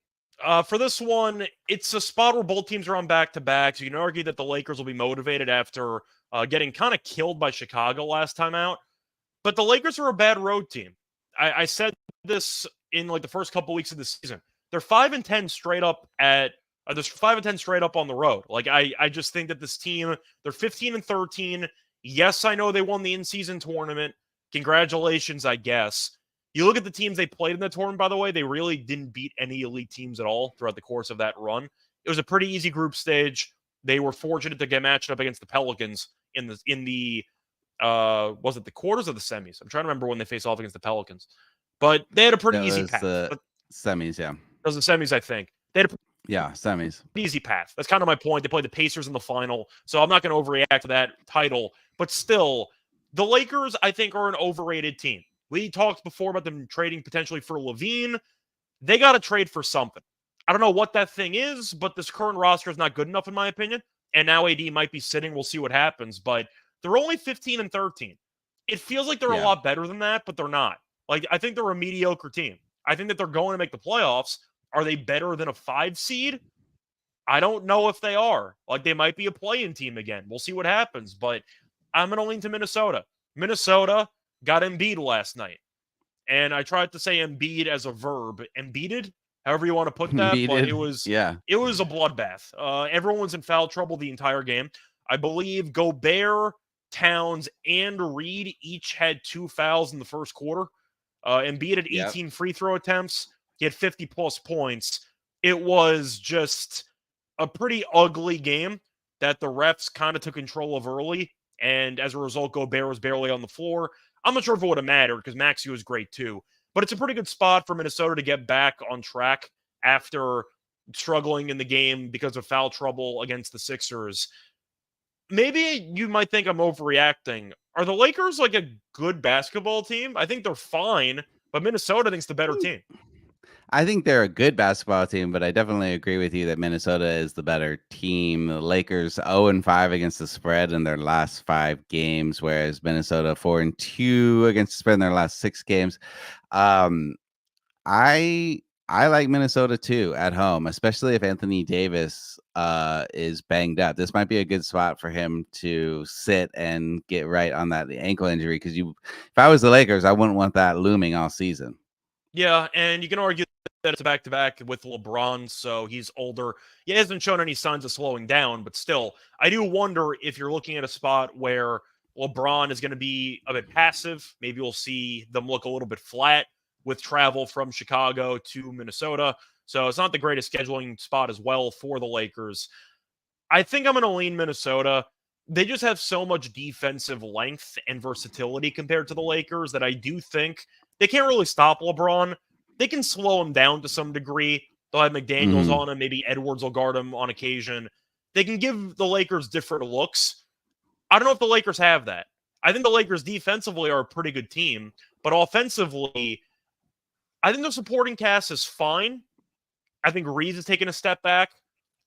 For this one, it's a spot where both teams are on back-to-back, so you can argue that the Lakers will be motivated after getting kind of killed by Chicago last time out. But the Lakers are a bad road team. I said this in like the first couple weeks of the season. They're 5-10 straight up at there's 5-10 straight up on the road. Like I just think that this team, they're 15-13. Yes, I know they won the in-season tournament. Congratulations, I guess. You look at the teams they played in the tournament, by the way, they really didn't beat any elite teams at all throughout the course of that run. It was a pretty easy group stage. They were fortunate to get matched up against the Pelicans in the was it the quarters or the semis? I'm trying to remember when they faced off against the Pelicans. But they had a pretty easy path. Semis, yeah. Those are the semis, I think. They had semis. Easy path. That's kind of my point. They played the Pacers in the final, so I'm not going to overreact to that title. But still, the Lakers, I think, are an overrated team. We talked before about them trading potentially for Levine. They got to trade for something. I don't know what that thing is, but this current roster is not good enough, in my opinion. And now AD might be sitting. We'll see what happens. But they're only 15-13. It feels like they're a lot better than that, but they're not. Like, I think they're a mediocre team. I think that they're going to make the playoffs. Are they better than a 5 seed? I don't know if they are. Like, they might be a play-in team again. We'll see what happens, but I'm going to lean to Minnesota. Minnesota got Embiid last night. And I tried to say Embiid as a verb. Embiided? However you want to put that, but it was a bloodbath. Everyone was in foul trouble the entire game. I believe Gobert, Towns, and Reed each had 2 fouls in the first quarter. Embiid had 18 free throw attempts. He had 50-plus points. It was just a pretty ugly game that the refs kind of took control of early, and as a result, Gobert was barely on the floor. I'm not sure if it would have mattered because Maxey was great too. But it's a pretty good spot for Minnesota to get back on track after struggling in the game because of foul trouble against the Sixers. Maybe you might think I'm overreacting. Are the Lakers like a good basketball team? I think they're fine, but Minnesota thinks the better team. I think they're a good basketball team, but I definitely agree with you that Minnesota is the better team. The Lakers 0-5 against the spread in their last 5 games, whereas Minnesota 4-2 against the spread in their last 6 games. I like Minnesota too at home, especially if Anthony Davis is banged up. This might be a good spot for him to sit and get right on that ankle injury, because if I was the Lakers, I wouldn't want that looming all season. Yeah, and you can argue that it's a back-to-back with LeBron, so he's older. He hasn't shown any signs of slowing down, but still, I do wonder if you're looking at a spot where LeBron is going to be a bit passive. Maybe we'll see them look a little bit flat with travel from Chicago to Minnesota. So it's not the greatest scheduling spot as well for the Lakers. I think I'm going to lean Minnesota. They just have so much defensive length and versatility compared to the Lakers that I do think they can't really stop LeBron. They can slow him down to some degree. They'll have McDaniels on him. Maybe Edwards will guard him on occasion. They can give the Lakers different looks. I don't know if the Lakers have that. I think the Lakers defensively are a pretty good team, but offensively, I think the supporting cast is fine. I think Reeves has taken a step back.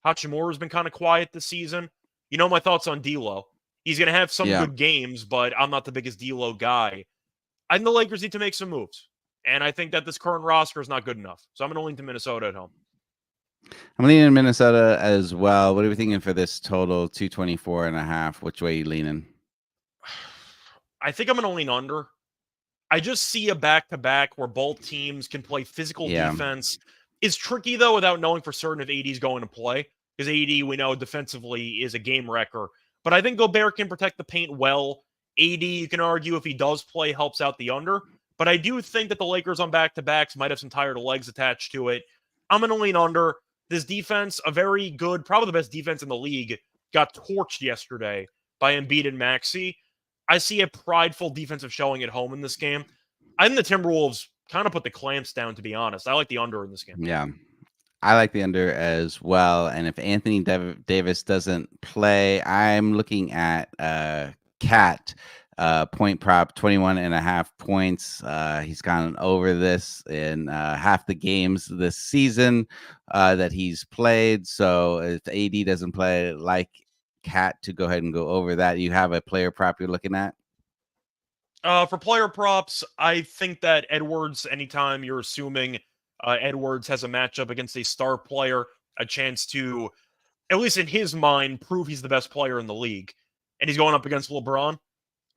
Hachimura's been kind of quiet this season. You know my thoughts on D'Lo. He's going to have some good games, but I'm not the biggest D'Lo guy. I think the Lakers need to make some moves. And I think that this current roster is not good enough. So I'm going to lean to Minnesota at home. I'm leaning Minnesota as well. What are we thinking for this total? 224.5. Which way are you leaning? I think I'm going to lean under. I just see a back-to-back where both teams can play physical defense. It's tricky, though, without knowing for certain if AD is going to play. Because AD, we know, defensively is a game wrecker. But I think Gobert can protect the paint well. AD, you can argue, if he does play, helps out the under. But I do think that the Lakers on back-to-backs might have some tired legs attached to it. I'm going to lean under. This defense, a very good, probably the best defense in the league, got torched yesterday by Embiid and Maxey. I see a prideful defensive showing at home in this game. I think the Timberwolves kind of put the clamps down, to be honest. I like the under in this game. Yeah, I like the under as well. And if Anthony Davis doesn't play, I'm looking at Cat point prop 21.5 points. He's gone over this in half the games this season that he's played. So if AD doesn't play, like Cat to go ahead and go over that. You have a player prop you're looking at? For player props, I think that Edwards, anytime you're assuming Edwards has a matchup against a star player, a chance to, at least in his mind, prove he's the best player in the league, and he's going up against LeBron,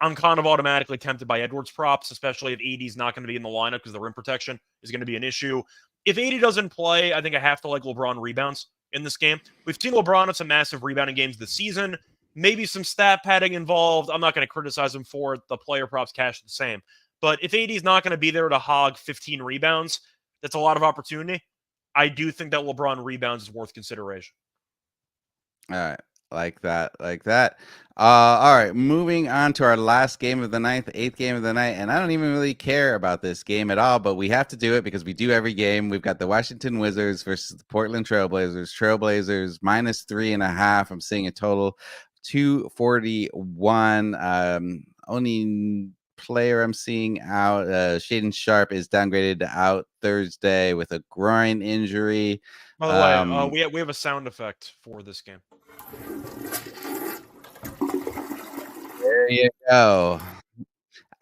I'm kind of automatically tempted by Edwards props, especially if AD's not going to be in the lineup because the rim protection is going to be an issue. If AD doesn't play, I think I have to like LeBron rebounds in this game. We've seen LeBron have some massive rebounding games this season. Maybe some stat padding involved. I'm not going to criticize him for it. The player props cash the same. But if AD's not going to be there to hog 15 rebounds, that's a lot of opportunity. I do think that LeBron rebounds is worth consideration. All right. Like that. All right, moving on to our last game of the night, the 8th game of the night. And I don't even really care about this game at all, but we have to do it because we do every game. We've got the Washington Wizards versus the Portland Trailblazers. Trailblazers -3.5. I'm seeing a total 241. Only player I'm seeing out, Shaden Sharp, is downgraded to out Thursday with a groin injury. By the way, we have a sound effect for this game. There you go.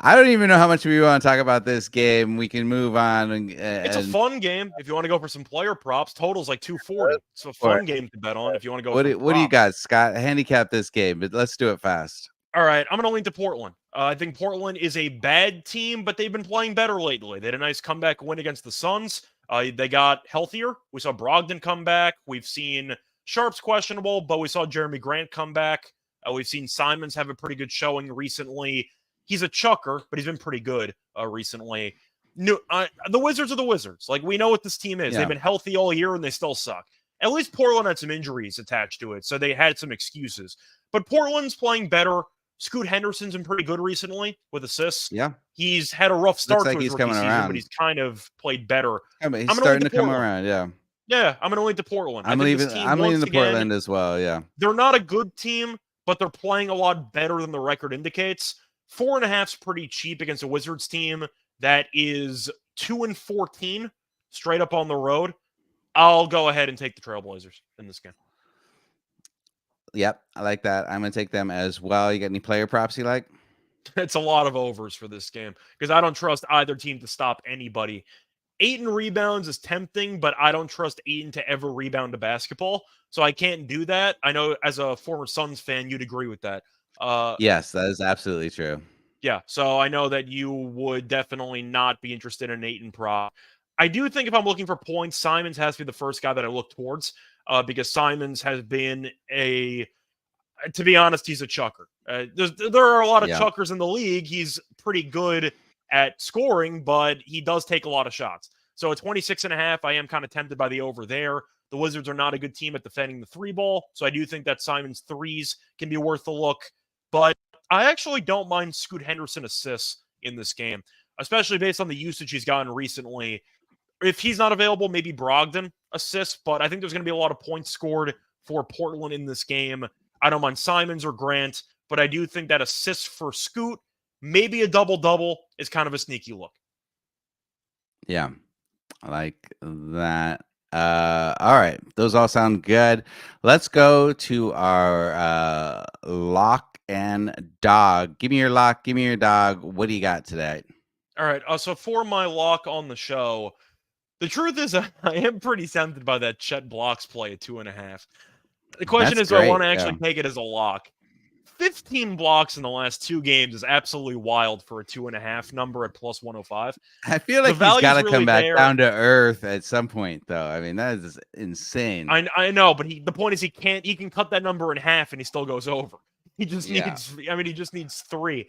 I don't even know how much we want to talk about this game. We can move on. It's a fun game if you want to go for some player props. Total's like 240. It's a fun game to bet on if you want to go for what do you props. got, Scott? Handicap this game, but let's do it fast. All right, I'm going to lean to Portland. I think Portland is a bad team, but they've been playing better lately. They had a nice comeback win against the Suns. They got healthier. We saw Brogdon come back. We've seen Sharp's questionable, but we saw Jeremy Grant come back. We've seen Simons have a pretty good showing recently. He's a chucker, but he's been pretty good recently. The Wizards are the Wizards. Like, we know what this team is. Yeah. They've been healthy all year, and they still suck. At least Portland had some injuries attached to it, so they had some excuses. But Portland's playing better. Scoot Henderson's been pretty good recently with assists. Yeah. He's had a rough start to his rookie season, around. but he's kind of played better. He's starting to come around, yeah. Yeah, I'm going to lean to Portland. I'm leaning to Portland as well, yeah. They're not a good team, but they're playing a lot better than the record indicates. 4.5's pretty cheap against a Wizards team that is 2-14 straight up on the road. I'll go ahead and take the Trailblazers in this game. Yep, I like that. I'm going to take them as well. You got any player props you like? It's a lot of overs for this game because I don't trust either team to stop anybody. Ayton rebounds is tempting, but I don't trust Ayton to ever rebound a basketball, so I can't do that. I know as a former Suns fan, you'd agree with that. Yes, that is absolutely true. Yeah, so I know that you would definitely not be interested in Ayton prop. I do think if I'm looking for points, Simons has to be the first guy that I look towards because Simons has been to be honest, he's a chucker. There are a lot of chuckers in the league. He's pretty good at scoring, but he does take a lot of shots. So at 26.5, I am kind of tempted by the over there. The Wizards are not a good team at defending the three ball, so I do think that Simons' threes can be worth a look. But I actually don't mind Scoot Henderson assists in this game, especially based on the usage he's gotten recently. If he's not available, maybe Brogdon assists, but I think there's going to be a lot of points scored for Portland in this game. I don't mind Simons or Grant, but I do think that assists for Scoot, maybe a double-double, is kind of a sneaky look. Yeah, I like that. All right, those all sound good. Let's go to our lock and dog. Give me your lock, give me your dog. What do you got today? All right, so for my lock on the show, the truth is I am pretty tempted by that Chet Blocks play at 2.5. The question is, do I want to actually take it as a lock? 15 blocks in the last two games is absolutely wild for a 2.5 number at plus 105. I feel like he's got to come back down to earth at some point, though. I mean, that is insane. I know, but the point is he can cut that number in half and he still goes over. He just needs, he just needs 3.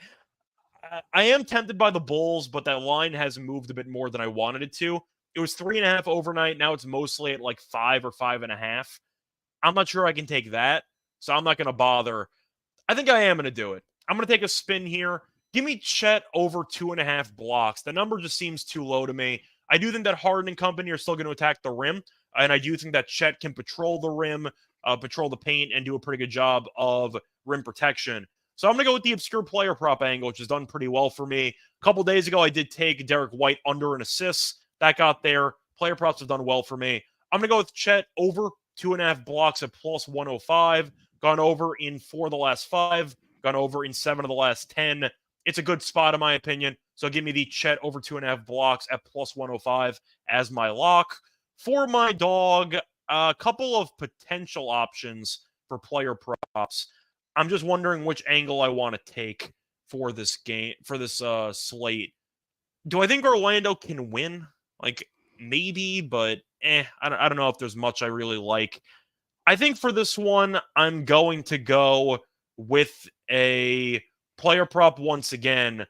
I am tempted by the Bulls, but that line has moved a bit more than I wanted it to. It was 3.5 overnight. Now it's mostly at like 5 or 5.5. I'm not sure I can take that, so I'm not going to bother. I think I am going to do it. I'm going to take a spin here. Give me Chet over 2.5 blocks. The number just seems too low to me. I do think that Harden and company are still going to attack the rim, and I do think that Chet can patrol the rim, patrol the paint, and do a pretty good job of rim protection. So I'm going to go with the obscure player prop angle, which has done pretty well for me. A couple days ago, I did take Derek White under an assist. That got there. Player props have done well for me. I'm going to go with Chet over 2.5 blocks at plus 105. Gone over in 4 of the last 5. Gone over in 7 of the last 10. It's a good spot, in my opinion. So give me the Chet over 2.5 blocks at plus 105 as my lock. For my dog, a couple of potential options for player props. I'm just wondering which angle I want to take for this game, for this slate. Do I think Orlando can win? Like, maybe, but I don't know if there's much I really like. I think for this one, I'm going to go with a player prop once again.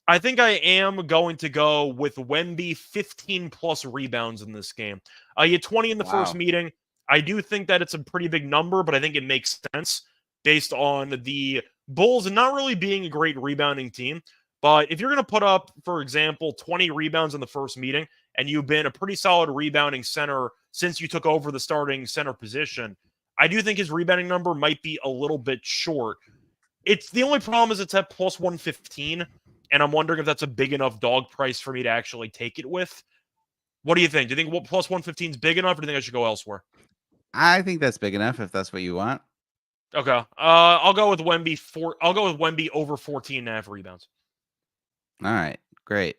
I think I am going to go with Wemby 15-plus rebounds in this game. He had 20 in the first meeting. I do think that it's a pretty big number, but I think it makes sense based on the Bulls not really being a great rebounding team. But if you're going to put up, for example, 20 rebounds in the first meeting, and you've been a pretty solid rebounding center since you took over the starting center position, I do think his rebounding number might be a little bit short. It's the only problem is it's at plus 115, and I'm wondering if that's a big enough dog price for me to actually take it with. What do you think? Do you think plus 115 is big enough, or do you think I should go elsewhere? I think that's big enough if that's what you want. Okay. I'll go with Wemby. I'll go with Wemby over 14.5 rebounds. All right, great.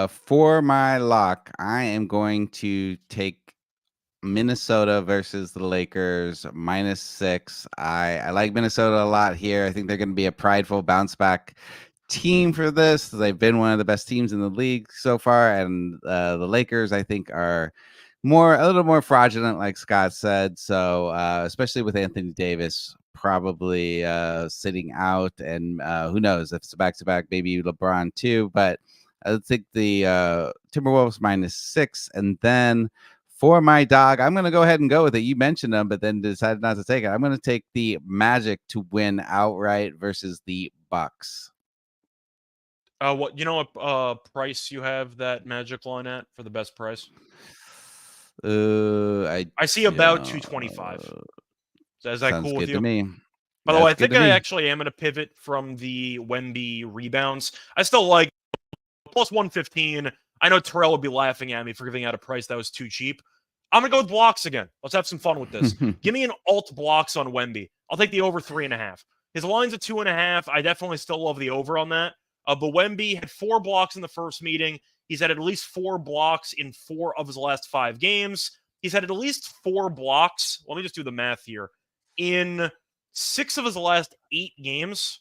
For my lock, I am going to take Minnesota versus the Lakers -6. I like Minnesota a lot here. I think they're going to be a prideful bounce back team for this. They've been one of the best teams in the league so far, and the Lakers, I think, are a little more fraudulent, like Scott said. So, especially with Anthony Davis probably sitting out, and who knows if it's a back-to-back, maybe LeBron too. But I think the Timberwolves -6, and then for my dog, I'm going to go ahead and go with it. You mentioned them, but then decided not to take it. I'm going to take the Magic to win outright versus the Bucks. What price you have that Magic line at for the best price? I see about 225. So is that sounds cool good with you? to me. By the way, I think I actually am going to pivot from the Wemby rebounds. I still like plus 115. I know Terrell would be laughing at me for giving out a price that was too cheap. I'm going to go with blocks again. Let's have some fun with this. Give me an alt blocks on Wemby. I'll take the over 3.5. His line's at 2.5. I definitely still love the over on that. But Wemby had 4 blocks in the first meeting. He's had at least 4 blocks in 4 of his last 5 games. He's had at least 4 blocks. Let me just do the math here. In 6 of his last 8 games.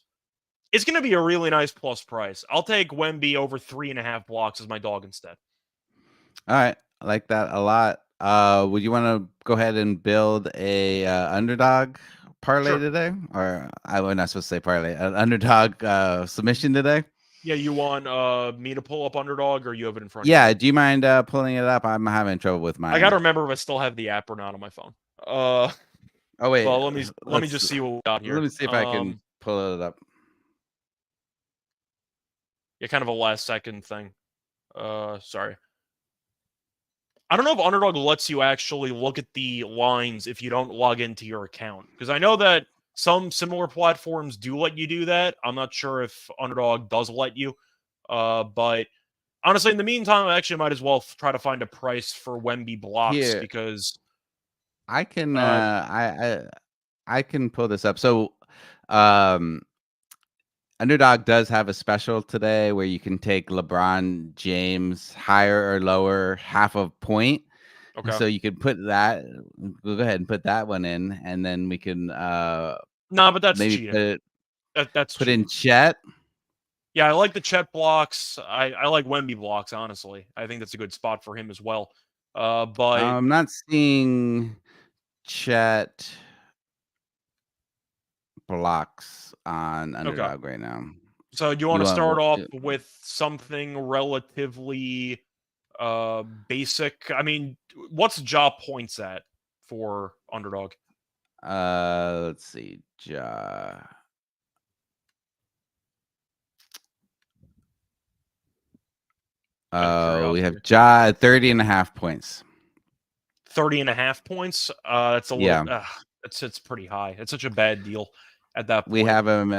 It's going to be a really nice plus price. I'll take Wemby over 3.5 blocks as my dog instead. All right. I like that a lot. Would you want to go ahead and build a underdog parlay today? Or I was not supposed to say parlay, an underdog submission today? Yeah, you want me to pull up underdog, or you have it in front of you? you? Yeah, do you mind pulling it up? I'm having trouble with mine. I got to remember if I still have the app or not on my phone. Oh, wait. Well, let me just see what we got here. Let me see if I can pull it up. Yeah, kind of a last second thing. Sorry. I don't know if Underdog lets you actually look at the lines if you don't log into your account. Because I know that some similar platforms do let you do that. I'm not sure if Underdog does let you. But honestly, in the meantime, I actually might as well try to find a price for Wemby blocks because I can I can pull this up. So Underdog does have a special today where you can take LeBron James higher or lower half a point. Okay. So you could put that. We'll go ahead and put that one in, and then we can. But that's maybe cheating. That's put in Chet. Yeah, I like the Chet blocks. I like Wemby blocks. Honestly, I think that's a good spot for him as well. But I'm not seeing Chet blocks on Underdog right now. So do you want to start off with something relatively basic? I mean, what's Ja points at for Underdog? Let's see. Ja. We have Ja at 30.5 points. 30.5 points? That's a little it's pretty high. It's such a bad deal at that point. We have him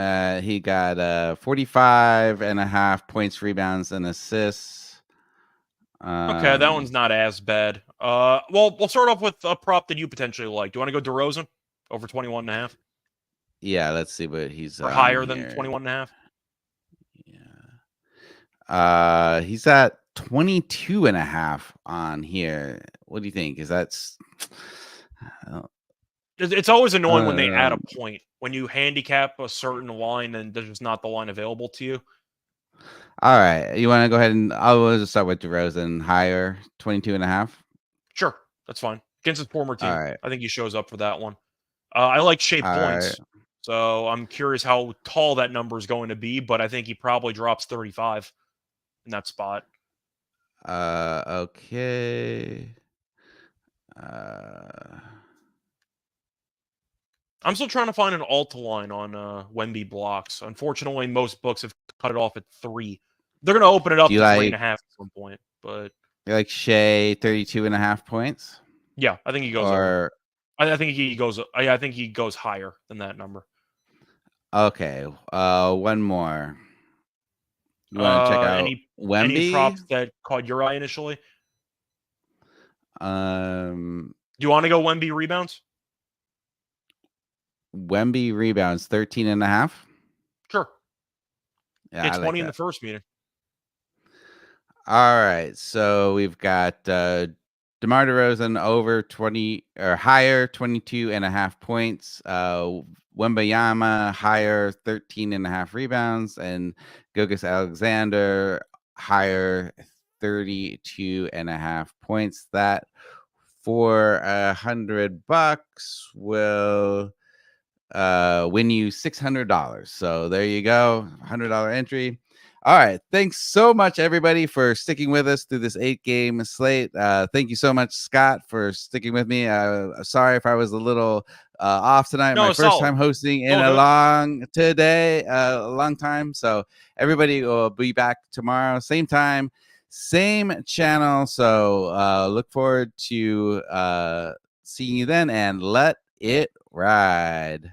he got 45.5 points, rebounds, and assists. Okay, that one's not as bad. Well, we'll start off with a prop that you potentially like. Do you want to go DeRozan over 21.5? Yeah, let's see what he's or higher than 21.5. Yeah. He's at 22.5 on here. What do you think? Is that's it's always annoying when they add a point. When you handicap a certain line and there's just not the line available to you. All right. You want to go ahead and I'll just start with DeRozan higher, 22.5? Sure. That's fine. Against his former team. Right. I think he shows up for that one. I like shape points. Right. So I'm curious how tall that number is going to be, but I think he probably drops 35 in that spot. Okay. I'm still trying to find an alt line on Wemby blocks. Unfortunately, most books have cut it off at 3. They're going to open it up to 3.5 at some point. But you like Shea 32.5 points? Yeah, I think he goes over. I think he goes. I think he goes higher than that number. Okay. One more. You want to check out Wemby? Any props that caught your eye initially? Do you want to go Wemby rebounds? Wemby rebounds 13.5. Sure. Yeah, 20 in the first meeting. All right. So we've got DeMar DeRozan over 20 or higher, 22.5 points. Wembayama higher, 13.5 rebounds. And Gilgeous Alexander higher, 32.5 points. That for $100 will win you $600. So there you go, $100 entry. All right, thanks so much everybody for sticking with us through this 8-game slate. Thank you so much, Scott, for sticking with me. Sorry if I was a little off tonight. No, My it's first solid. time hosting in All a long time. So everybody will be back tomorrow, same time, same channel. So look forward to seeing you then, and let it ride.